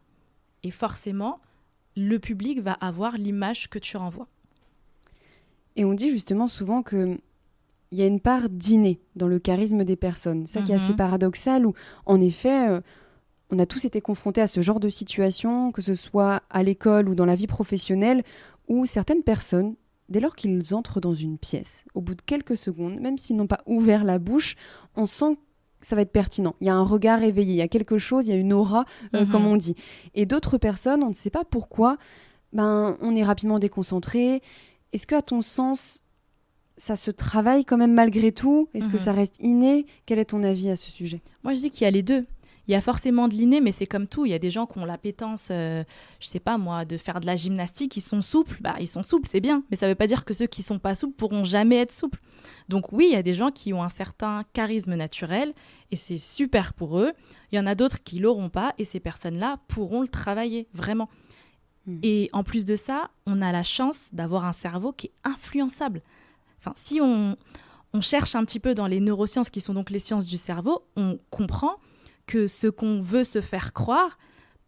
Et forcément, le public va avoir l'image que tu renvoies. Et on dit justement souvent qu'il y a une part d'inné dans le charisme des personnes. C'est ça qui est assez paradoxal, où en effet, on a tous été confrontés à ce genre de situation, que ce soit à l'école ou dans la vie professionnelle, où certaines personnes, dès lors qu'ils entrent dans une pièce, au bout de quelques secondes, même s'ils n'ont pas ouvert la bouche, on sent que ça va être pertinent. Il y a un regard éveillé, il y a quelque chose, il y a une aura, comme on dit. Et d'autres personnes, on ne sait pas pourquoi, on est rapidement déconcentré. Est-ce qu'à ton sens, ça se travaille quand même malgré tout? Est-ce que ça reste inné? Quel est ton avis à ce sujet? Moi, je dis qu'il y a les deux. Il y a forcément de l'inné, mais c'est comme tout. Il y a des gens qui ont l'appétence, je sais pas moi, de faire de la gymnastique, ils sont souples. Ils sont souples, c'est bien. Mais ça ne veut pas dire que ceux qui sont pas souples pourront jamais être souples. Donc oui, il y a des gens qui ont un certain charisme naturel et c'est super pour eux. Il y en a d'autres qui l'auront pas et ces personnes-là pourront le travailler, vraiment. Et en plus de ça, on a la chance d'avoir un cerveau qui est influençable. Enfin, si on cherche un petit peu dans les neurosciences, qui sont donc les sciences du cerveau, on comprend que ce qu'on veut se faire croire,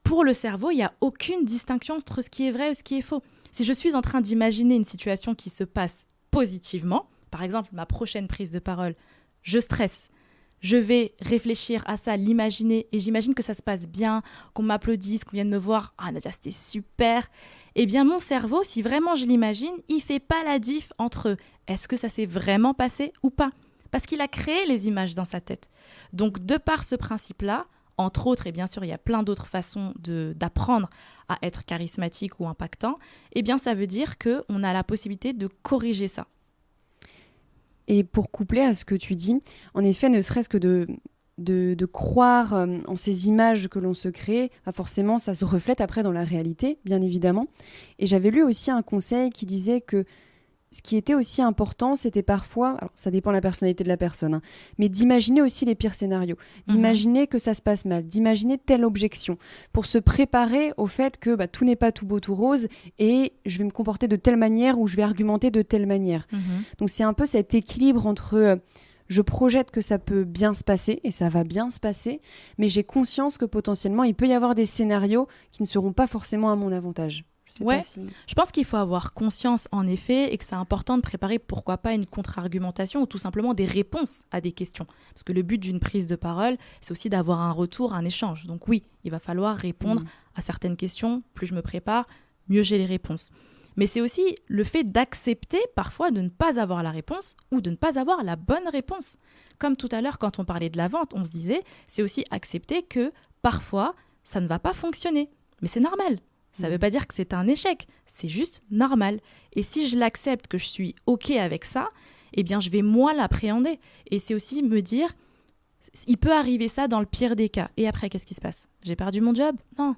pour le cerveau, il n'y a aucune distinction entre ce qui est vrai et ce qui est faux. Si je suis en train d'imaginer une situation qui se passe positivement, par exemple, ma prochaine prise de parole, je stresse, je vais réfléchir à ça, l'imaginer, et j'imagine que ça se passe bien, qu'on m'applaudisse, qu'on vienne me voir, « Ah Nadia, c'était super !» Eh bien, mon cerveau, si vraiment je l'imagine, il ne fait pas la diff entre est-ce que ça s'est vraiment passé ou pas ? Parce qu'il a créé les images dans sa tête. Donc, de par ce principe-là, entre autres, et bien sûr, il y a plein d'autres façons d'apprendre à être charismatique ou impactant, eh bien, ça veut dire qu'on a la possibilité de corriger ça. Et pour coupler à ce que tu dis, en effet, ne serait-ce que de croire en ces images que l'on se crée, forcément, ça se reflète après dans la réalité, bien évidemment. Et j'avais lu aussi un conseil qui disait que ce qui était aussi important, c'était parfois, alors ça dépend de la personnalité de la personne, mais d'imaginer aussi les pires scénarios, d'imaginer que ça se passe mal, d'imaginer telle objection, pour se préparer au fait que tout n'est pas tout beau, tout rose, et je vais me comporter de telle manière ou je vais argumenter de telle manière. Donc c'est un peu cet équilibre entre je projette que ça peut bien se passer, et ça va bien se passer, mais j'ai conscience que potentiellement, il peut y avoir des scénarios qui ne seront pas forcément à mon avantage. Je pense qu'il faut avoir conscience en effet et que c'est important de préparer pourquoi pas une contre-argumentation ou tout simplement des réponses à des questions. Parce que le but d'une prise de parole, c'est aussi d'avoir un retour, un échange. Donc oui, il va falloir répondre à certaines questions. Plus je me prépare, mieux j'ai les réponses. Mais c'est aussi le fait d'accepter parfois de ne pas avoir la réponse ou de ne pas avoir la bonne réponse. Comme tout à l'heure, quand on parlait de la vente, on se disait, c'est aussi accepter que parfois, ça ne va pas fonctionner. Mais c'est normal. Ça ne veut pas dire que c'est un échec, c'est juste normal. Et si je l'accepte, que je suis OK avec ça, eh bien, je vais moins l'appréhender. Et c'est aussi me dire, il peut arriver ça dans le pire des cas. Et après, qu'est-ce qui se passe ? J'ai perdu mon job ? Non.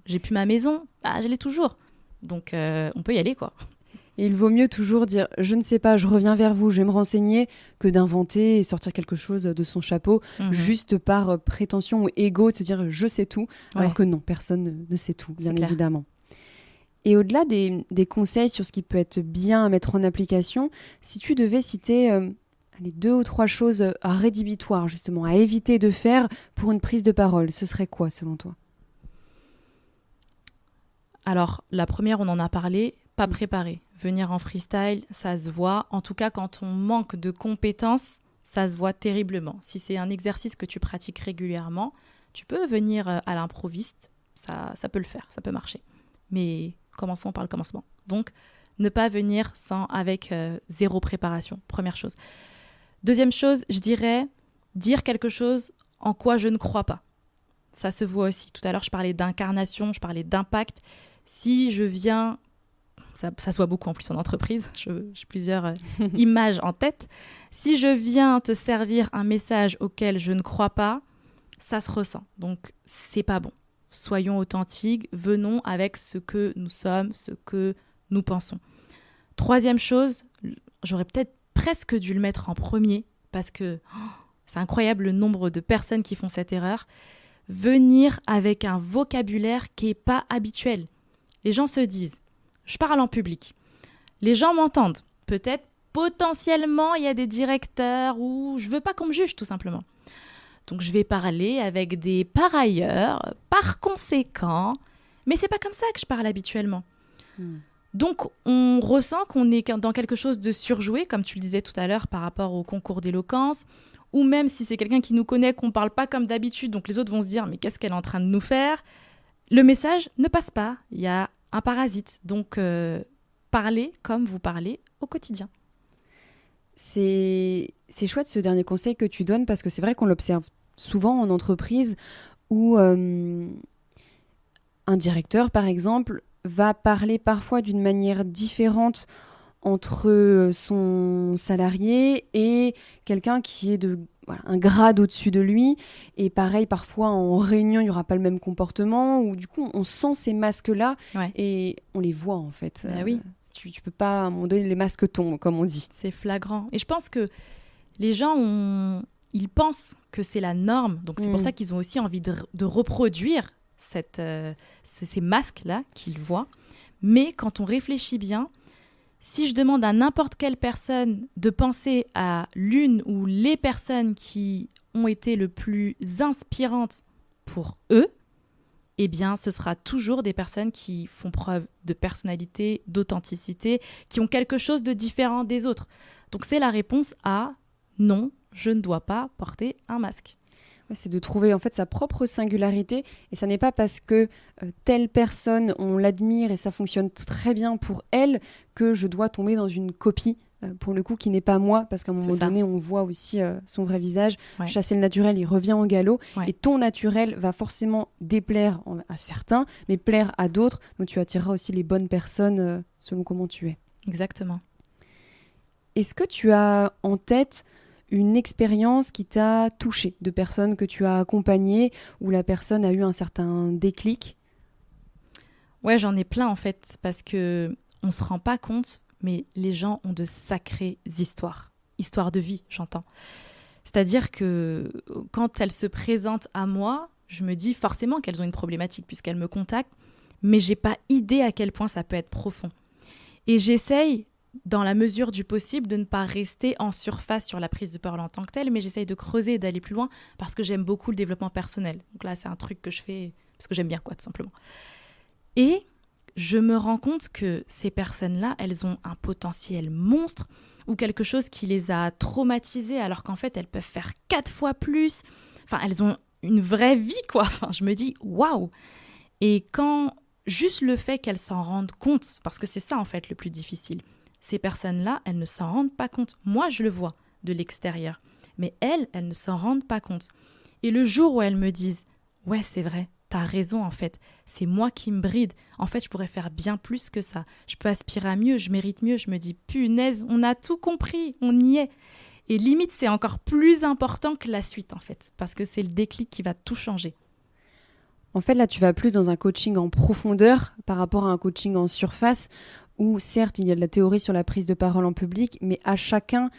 J'ai plus ma maison ? Je l'ai toujours. Donc, on peut y aller, quoi. Et il vaut mieux toujours dire « je ne sais pas, je reviens vers vous, je vais me renseigner » que d'inventer et sortir quelque chose de son chapeau juste par prétention ou ego, de se dire « je sais tout », alors que non, personne ne sait tout, bien évidemment. Et au-delà des conseils sur ce qui peut être bien à mettre en application, si tu devais citer 2 ou 3 choses rédhibitoires, justement, à éviter de faire pour une prise de parole, ce serait quoi selon toi ? Alors, la première, on en a parlé, pas préparé. Venir en freestyle, ça se voit. En tout cas, quand on manque de compétences, ça se voit terriblement. Si c'est un exercice que tu pratiques régulièrement, tu peux venir à l'improviste. Ça peut le faire, ça peut marcher. Mais commençons par le commencement. Donc, ne pas venir avec 0 préparation, première chose. Deuxième chose, je dirais dire quelque chose en quoi je ne crois pas. Ça se voit aussi. Tout à l'heure, je parlais d'incarnation, je parlais d'impact. Si je viens... Ça se voit beaucoup en plus en entreprise, j'ai plusieurs images en tête. Si je viens te servir un message auquel je ne crois pas, ça se ressent. Donc, c'est pas bon. Soyons authentiques, venons avec ce que nous sommes, ce que nous pensons. Troisième chose, j'aurais peut-être presque dû le mettre en premier parce que c'est incroyable le nombre de personnes qui font cette erreur. Venir avec un vocabulaire qui n'est pas habituel. Les gens se disent, je parle en public, les gens m'entendent. Peut-être, potentiellement, il y a des directeurs où je ne veux pas qu'on me juge, tout simplement. Donc, je vais parler avec des par ailleurs, par conséquent, mais c'est pas comme ça que je parle habituellement. Donc, on ressent qu'on est dans quelque chose de surjoué, comme tu le disais tout à l'heure par rapport au concours d'éloquence, ou même si c'est quelqu'un qui nous connaît, qu'on ne parle pas comme d'habitude, donc les autres vont se dire « mais qu'est-ce qu'elle est en train de nous faire ?» Le message ne passe pas, il y a un parasite. Donc, parlez comme vous parlez au quotidien. C'est chouette ce dernier conseil que tu donnes parce que c'est vrai qu'on l'observe souvent en entreprise où un directeur, par exemple, va parler parfois d'une manière différente entre son salarié et quelqu'un qui est un grade au-dessus de lui. Et pareil, parfois en réunion, il n'y aura pas le même comportement, ou du coup, on sent ces masques-là et on les voit en fait. Oui. Tu peux pas, à un moment donné, les masques tombent, comme on dit. C'est flagrant. Et je pense que les gens, ils pensent que c'est la norme. Donc c'est pour ça qu'ils ont aussi envie de reproduire ces masques-là qu'ils voient. Mais quand on réfléchit bien, si je demande à n'importe quelle personne de penser à l'une ou les personnes qui ont été le plus inspirantes pour eux, eh bien, ce sera toujours des personnes qui font preuve de personnalité, d'authenticité, qui ont quelque chose de différent des autres. Donc, c'est la réponse à « non, je ne dois pas porter un masque ». C'est de trouver en fait sa propre singularité et ça n'est pas parce que telle personne, on l'admire et ça fonctionne très bien pour elle que je dois tomber dans une copie pour le coup qui n'est pas moi parce qu'à un moment donné on voit aussi son vrai visage. Chasser le naturel, il revient au galop et ton naturel va forcément déplaire à certains mais plaire à d'autres, donc tu attireras aussi les bonnes personnes selon comment tu es. Exactement. Est-ce que tu as en tête une expérience qui t'a touchée, de personnes que tu as accompagnées, où la personne a eu un certain déclic? Ouais, j'en ai plein en fait, parce qu'on ne se rend pas compte, mais les gens ont de sacrées histoires. Histoires de vie, j'entends. C'est-à-dire que quand elles se présentent à moi, je me dis forcément qu'elles ont une problématique, puisqu'elles me contactent, mais je n'ai pas idée à quel point ça peut être profond. Et j'essaye, dans la mesure du possible, de ne pas rester en surface sur la prise de parole en tant que telle, mais j'essaye de creuser et d'aller plus loin parce que j'aime beaucoup le développement personnel. Donc là, c'est un truc que je fais parce que j'aime bien, quoi, tout simplement. Et je me rends compte que ces personnes-là, elles ont un potentiel monstre ou quelque chose qui les a traumatisées alors qu'en fait, elles peuvent faire 4 fois plus. Enfin, elles ont une vraie vie, quoi. Enfin, je me dis, waouh! Et quand juste le fait qu'elles s'en rendent compte, parce que c'est ça, en fait, le plus difficile, ces personnes-là, elles ne s'en rendent pas compte. Moi, je le vois de l'extérieur. Mais elles ne s'en rendent pas compte. Et le jour où elles me disent « Ouais, c'est vrai, t'as raison en fait. C'est moi qui me bride. En fait, je pourrais faire bien plus que ça. Je peux aspirer à mieux, je mérite mieux. » Je me dis « Punaise, on a tout compris, on y est. » Et limite, c'est encore plus important que la suite en fait. Parce que c'est le déclic qui va tout changer. En fait, là, tu vas plus dans un coaching en profondeur par rapport à un coaching en surface où, certes, il y a de la théorie sur la prise de parole en public, mais à chacun,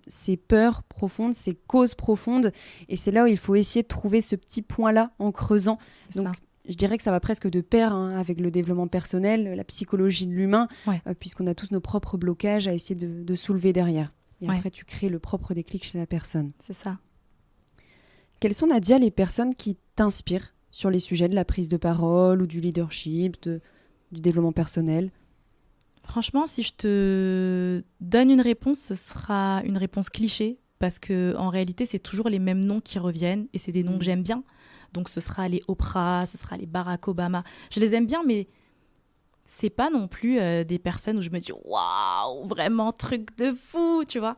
ses peurs profondes, ses causes profondes. Et c'est là où il faut essayer de trouver ce petit point-là en creusant. Donc, je dirais que ça va presque de pair avec le développement personnel, la psychologie de l'humain, puisqu'on a tous nos propres blocages à essayer de soulever derrière. Et après, tu crées le propre déclic chez la personne. C'est ça. Quelles sont, Nadia, les personnes qui t'inspirent sur les sujets de la prise de parole ou du leadership, du développement personnel? Franchement, si je te donne une réponse, ce sera une réponse cliché parce qu'en réalité, c'est toujours les mêmes noms qui reviennent et c'est des noms que j'aime bien. Donc, ce sera les Oprah, ce sera les Barack Obama. Je les aime bien, mais c'est pas non plus des personnes où je me dis « Waouh, vraiment truc de fou !» Tu vois.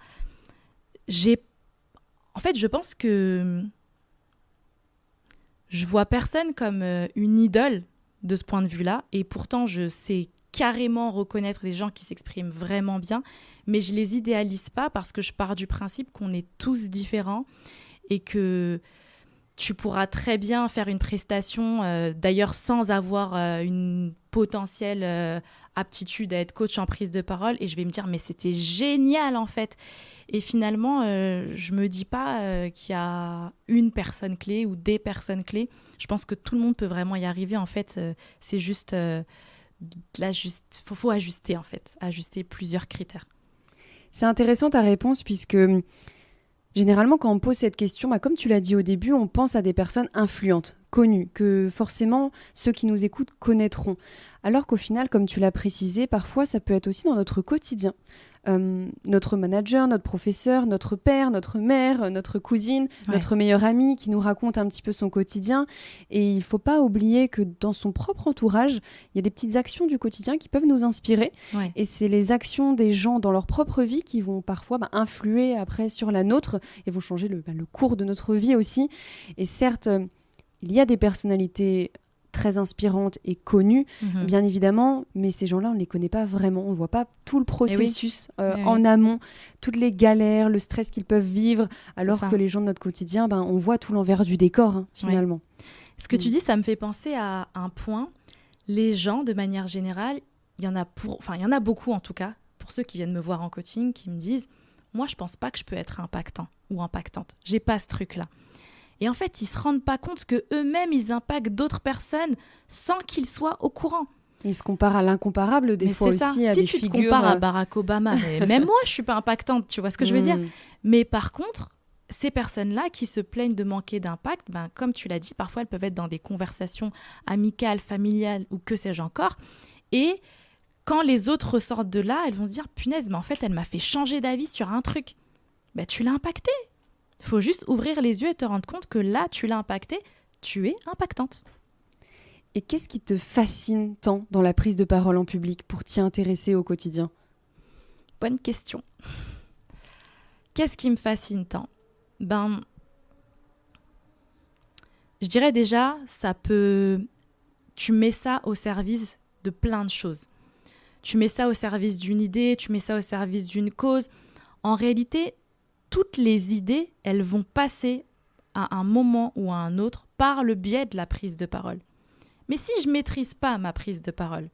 En fait, je pense que je vois personne comme une idole de ce point de vue-là et pourtant, je sais carrément reconnaître des gens qui s'expriment vraiment bien, mais je les idéalise pas parce que je pars du principe qu'on est tous différents et que tu pourras très bien faire une prestation, d'ailleurs sans avoir une potentielle aptitude à être coach en prise de parole et je vais me dire mais c'était génial en fait. Et finalement, je me dis pas qu'il y a une personne clé ou des personnes clés. Je pense que tout le monde peut vraiment y arriver en fait. C'est juste... faut ajuster en fait, ajuster plusieurs critères. C'est intéressant ta réponse puisque généralement quand on pose cette question, comme tu l'as dit au début, on pense à des personnes influentes, connues, que forcément ceux qui nous écoutent connaîtront. Alors qu'au final, comme tu l'as précisé, parfois ça peut être aussi dans notre quotidien. notre manager, notre professeur, notre père, notre mère, notre cousine, notre meilleure amie qui nous raconte un petit peu son quotidien. Et il ne faut pas oublier que dans son propre entourage, il y a des petites actions du quotidien qui peuvent nous inspirer. Ouais. Et c'est les actions des gens dans leur propre vie qui vont parfois influer après sur la nôtre et vont changer le cours de notre vie aussi. Et certes, il y a des personnalités très inspirantes et connues, bien évidemment, mais ces gens-là, on ne les connaît pas vraiment. On ne voit pas tout le processus en amont, toutes les galères, le stress qu'ils peuvent vivre, alors que les gens de notre quotidien, on voit tout l'envers du décor, finalement. Ouais. Ce que tu dis, ça me fait penser à un point. Les gens, de manière générale, il y en a beaucoup en tout cas, pour ceux qui viennent me voir en coaching, qui me disent « Moi, je ne pense pas que je peux être impactant ou impactante. J'ai pas ce truc-là. » Et en fait, ils ne se rendent pas compte qu'eux-mêmes, ils impactent d'autres personnes sans qu'ils soient au courant. Ils se comparent à l'incomparable, des fois aussi, à des figures... Si tu te compares à Barack Obama, même moi, je ne suis pas impactante, tu vois ce que je veux dire. Mais par contre, ces personnes-là qui se plaignent de manquer d'impact, comme tu l'as dit, parfois, elles peuvent être dans des conversations amicales, familiales ou que sais-je encore. Et quand les autres ressortent de là, elles vont se dire « Punaise, mais en fait, elle m'a fait changer d'avis sur un truc. » Tu l'as impacté. Il faut juste ouvrir les yeux et te rendre compte que là, tu l'as impacté, tu es impactante. Et qu'est-ce qui te fascine tant dans la prise de parole en public pour t'y intéresser au quotidien ? Bonne question. Qu'est-ce qui me fascine tant ? Je dirais déjà, tu mets ça au service de plein de choses. Tu mets ça au service d'une idée, tu mets ça au service d'une cause. En réalité, toutes les idées, elles vont passer à un moment ou à un autre par le biais de la prise de parole. Mais si je ne maîtrise pas ma prise de parole,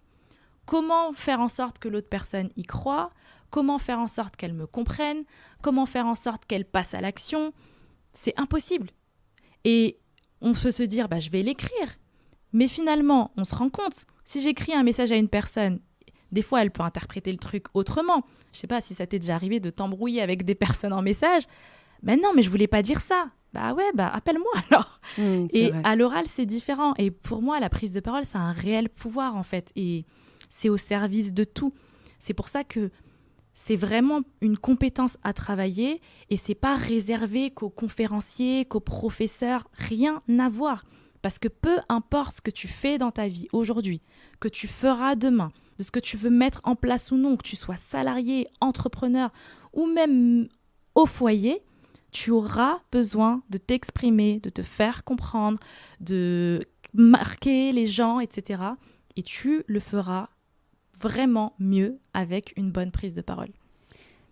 comment faire en sorte que l'autre personne y croit ? Comment faire en sorte qu'elle me comprenne ? Comment faire en sorte qu'elle passe à l'action ? C'est impossible. Et on peut se dire, je vais l'écrire. Mais finalement, on se rend compte, si j'écris un message à une personne, des fois, elle peut interpréter le truc autrement. Je ne sais pas si ça t'est déjà arrivé de t'embrouiller avec des personnes en message. Non, mais je ne voulais pas dire ça. Appelle-moi alors. Et vrai. À l'oral, c'est différent. Et pour moi, la prise de parole, c'est un réel pouvoir, en fait. Et c'est au service de tout. C'est pour ça que c'est vraiment une compétence à travailler. Et ce n'est pas réservé qu'aux conférenciers, qu'aux professeurs. Rien à voir. Parce que peu importe ce que tu fais dans ta vie aujourd'hui, que tu feras demain, de ce que tu veux mettre en place ou non, que tu sois salarié, entrepreneur ou même au foyer, tu auras besoin de t'exprimer, de te faire comprendre, de marquer les gens, etc. Et tu le feras vraiment mieux avec une bonne prise de parole.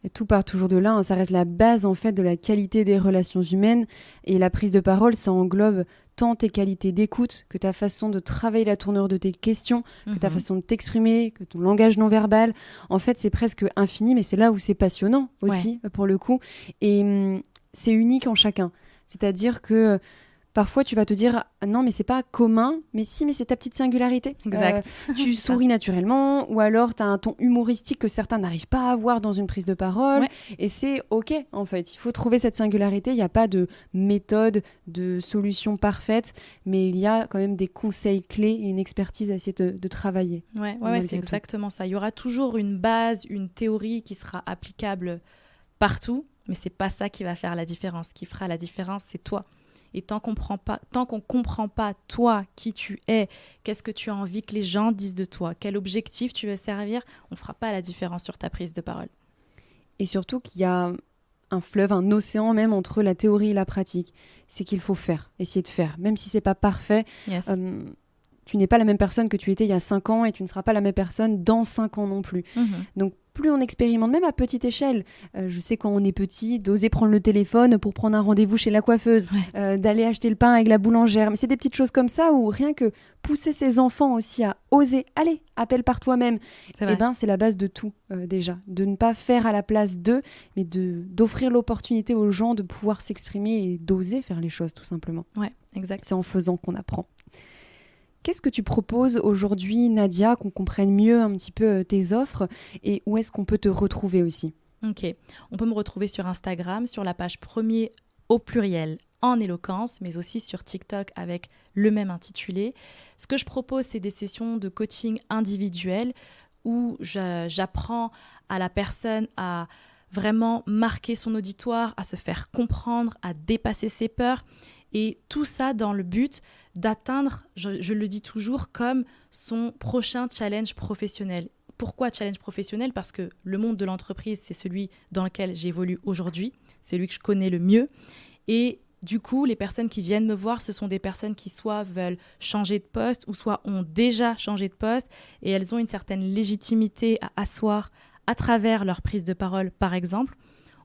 Et tout part toujours de là, ça reste la base en fait de la qualité des relations humaines. Et la prise de parole, ça englobe tant tes qualités d'écoute que ta façon de travailler la tournure de tes questions, que ta façon de t'exprimer, que ton langage non verbal. En fait, c'est presque infini, mais c'est là où c'est passionnant aussi, pour le coup. Et c'est unique en chacun. C'est-à-dire que parfois, tu vas te dire « Non, mais c'est pas commun. » Mais si, mais c'est ta petite singularité. Exact. Tu souris naturellement ou alors tu as un ton humoristique que certains n'arrivent pas à avoir dans une prise de parole. Et c'est OK, en fait. Il faut trouver cette singularité. Il n'y a pas de méthode, de solution parfaite, mais il y a quand même des conseils clés et une expertise à essayer de travailler. Ouais, c'est exactement ça. Il y aura toujours une base, une théorie qui sera applicable partout, mais c'est pas ça qui va faire la différence. Ce qui fera la différence, c'est toi. Et tant qu'on comprend pas toi, qui tu es, qu'est-ce que tu as envie que les gens disent de toi, quel objectif tu veux servir, on ne fera pas la différence sur ta prise de parole. Et surtout qu'il y a un fleuve, un océan même entre la théorie et la pratique. C'est qu'il faut essayer de faire. Même si ce n'est pas parfait, tu n'es pas la même personne que tu étais il y a 5 ans et tu ne seras pas la même personne dans 5 ans non plus. Donc, plus on expérimente, même à petite échelle. Je sais quand on est petit, d'oser prendre le téléphone pour prendre un rendez-vous chez la coiffeuse, d'aller acheter le pain avec la boulangère. Mais c'est des petites choses comme ça où rien que pousser ses enfants aussi à oser, allez, appelle par toi-même, c'est la base de tout déjà. De ne pas faire à la place d'eux, mais d'offrir l'opportunité aux gens de pouvoir s'exprimer et d'oser faire les choses tout simplement. Ouais, exact. C'est en faisant qu'on apprend. Qu'est-ce que tu proposes aujourd'hui, Nadia, qu'on comprenne mieux un petit peu tes offres et où est-ce qu'on peut te retrouver aussi ? Ok, on peut me retrouver sur Instagram, sur la page premier au pluriel en éloquence, mais aussi sur TikTok avec le même intitulé. Ce que je propose, c'est des sessions de coaching individuel où j'apprends à la personne à vraiment marquer son auditoire, à se faire comprendre, à dépasser ses peurs. Et tout ça dans le but d'atteindre, je le dis toujours, comme son prochain challenge professionnel. Pourquoi challenge professionnel ? Parce que le monde de l'entreprise, c'est celui dans lequel j'évolue aujourd'hui, c'est celui que je connais le mieux. Et du coup, les personnes qui viennent me voir, ce sont des personnes qui soit veulent changer de poste ou soit ont déjà changé de poste et elles ont une certaine légitimité à asseoir à travers leur prise de parole, par exemple.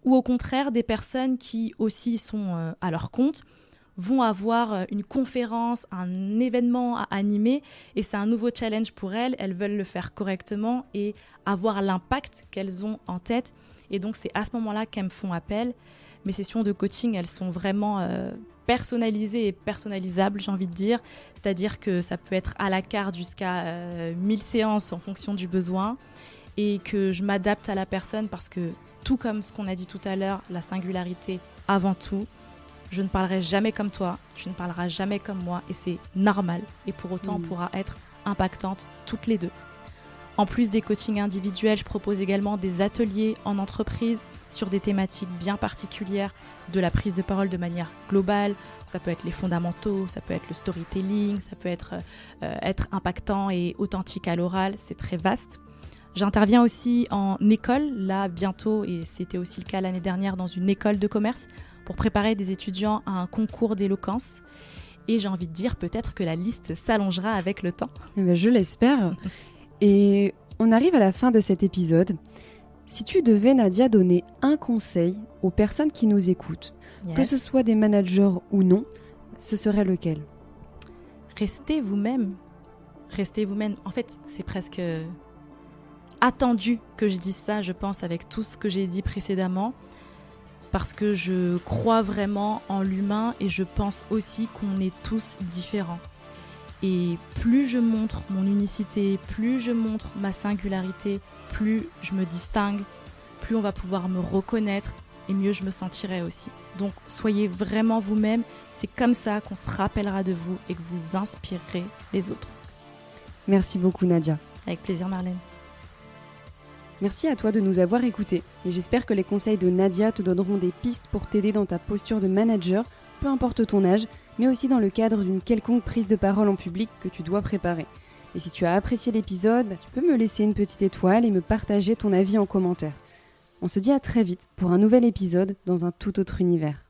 Ou au contraire, des personnes qui aussi sont à leur compte, vont avoir une conférence, un événement à animer et c'est un nouveau challenge pour elles. Elles veulent le faire correctement et avoir l'impact qu'elles ont en tête. Et donc, c'est à ce moment-là qu'elles me font appel. Mes sessions de coaching, elles sont vraiment personnalisées et personnalisables, j'ai envie de dire. C'est-à-dire que ça peut être à la carte jusqu'à 1000 séances en fonction du besoin et que je m'adapte à la personne parce que, tout comme ce qu'on a dit tout à l'heure, la singularité avant tout, je ne parlerai jamais comme toi, tu ne parleras jamais comme moi et c'est normal. Et pour autant, on pourra être impactantes toutes les deux. En plus des coachings individuels, je propose également des ateliers en entreprise sur des thématiques bien particulières de la prise de parole de manière globale. Ça peut être les fondamentaux, ça peut être le storytelling, ça peut être impactant et authentique à l'oral, c'est très vaste. J'interviens aussi en école, là bientôt, et c'était aussi le cas l'année dernière dans une école de commerce, pour préparer des étudiants à un concours d'éloquence. Et j'ai envie de dire peut-être que la liste s'allongera avec le temps. Eh bien, je l'espère. Et on arrive à la fin de cet épisode. Si tu devais, Nadia, donner un conseil aux personnes qui nous écoutent, que ce soit des managers ou non, ce serait lequel ? Restez vous-même. Restez vous-même. En fait, c'est presque attendu que je dise ça, je pense, avec tout ce que j'ai dit précédemment. Parce que je crois vraiment en l'humain et je pense aussi qu'on est tous différents. Et plus je montre mon unicité, plus je montre ma singularité, plus je me distingue, plus on va pouvoir me reconnaître et mieux je me sentirai aussi. Donc soyez vraiment vous-même, c'est comme ça qu'on se rappellera de vous et que vous inspirerez les autres. Merci beaucoup, Nadia. Avec plaisir, Marlène. Merci à toi de nous avoir écoutés et j'espère que les conseils de Nadia te donneront des pistes pour t'aider dans ta posture de manager, peu importe ton âge, mais aussi dans le cadre d'une quelconque prise de parole en public que tu dois préparer. Et si tu as apprécié l'épisode, tu peux me laisser une petite étoile et me partager ton avis en commentaire. On se dit à très vite pour un nouvel épisode dans un tout autre univers.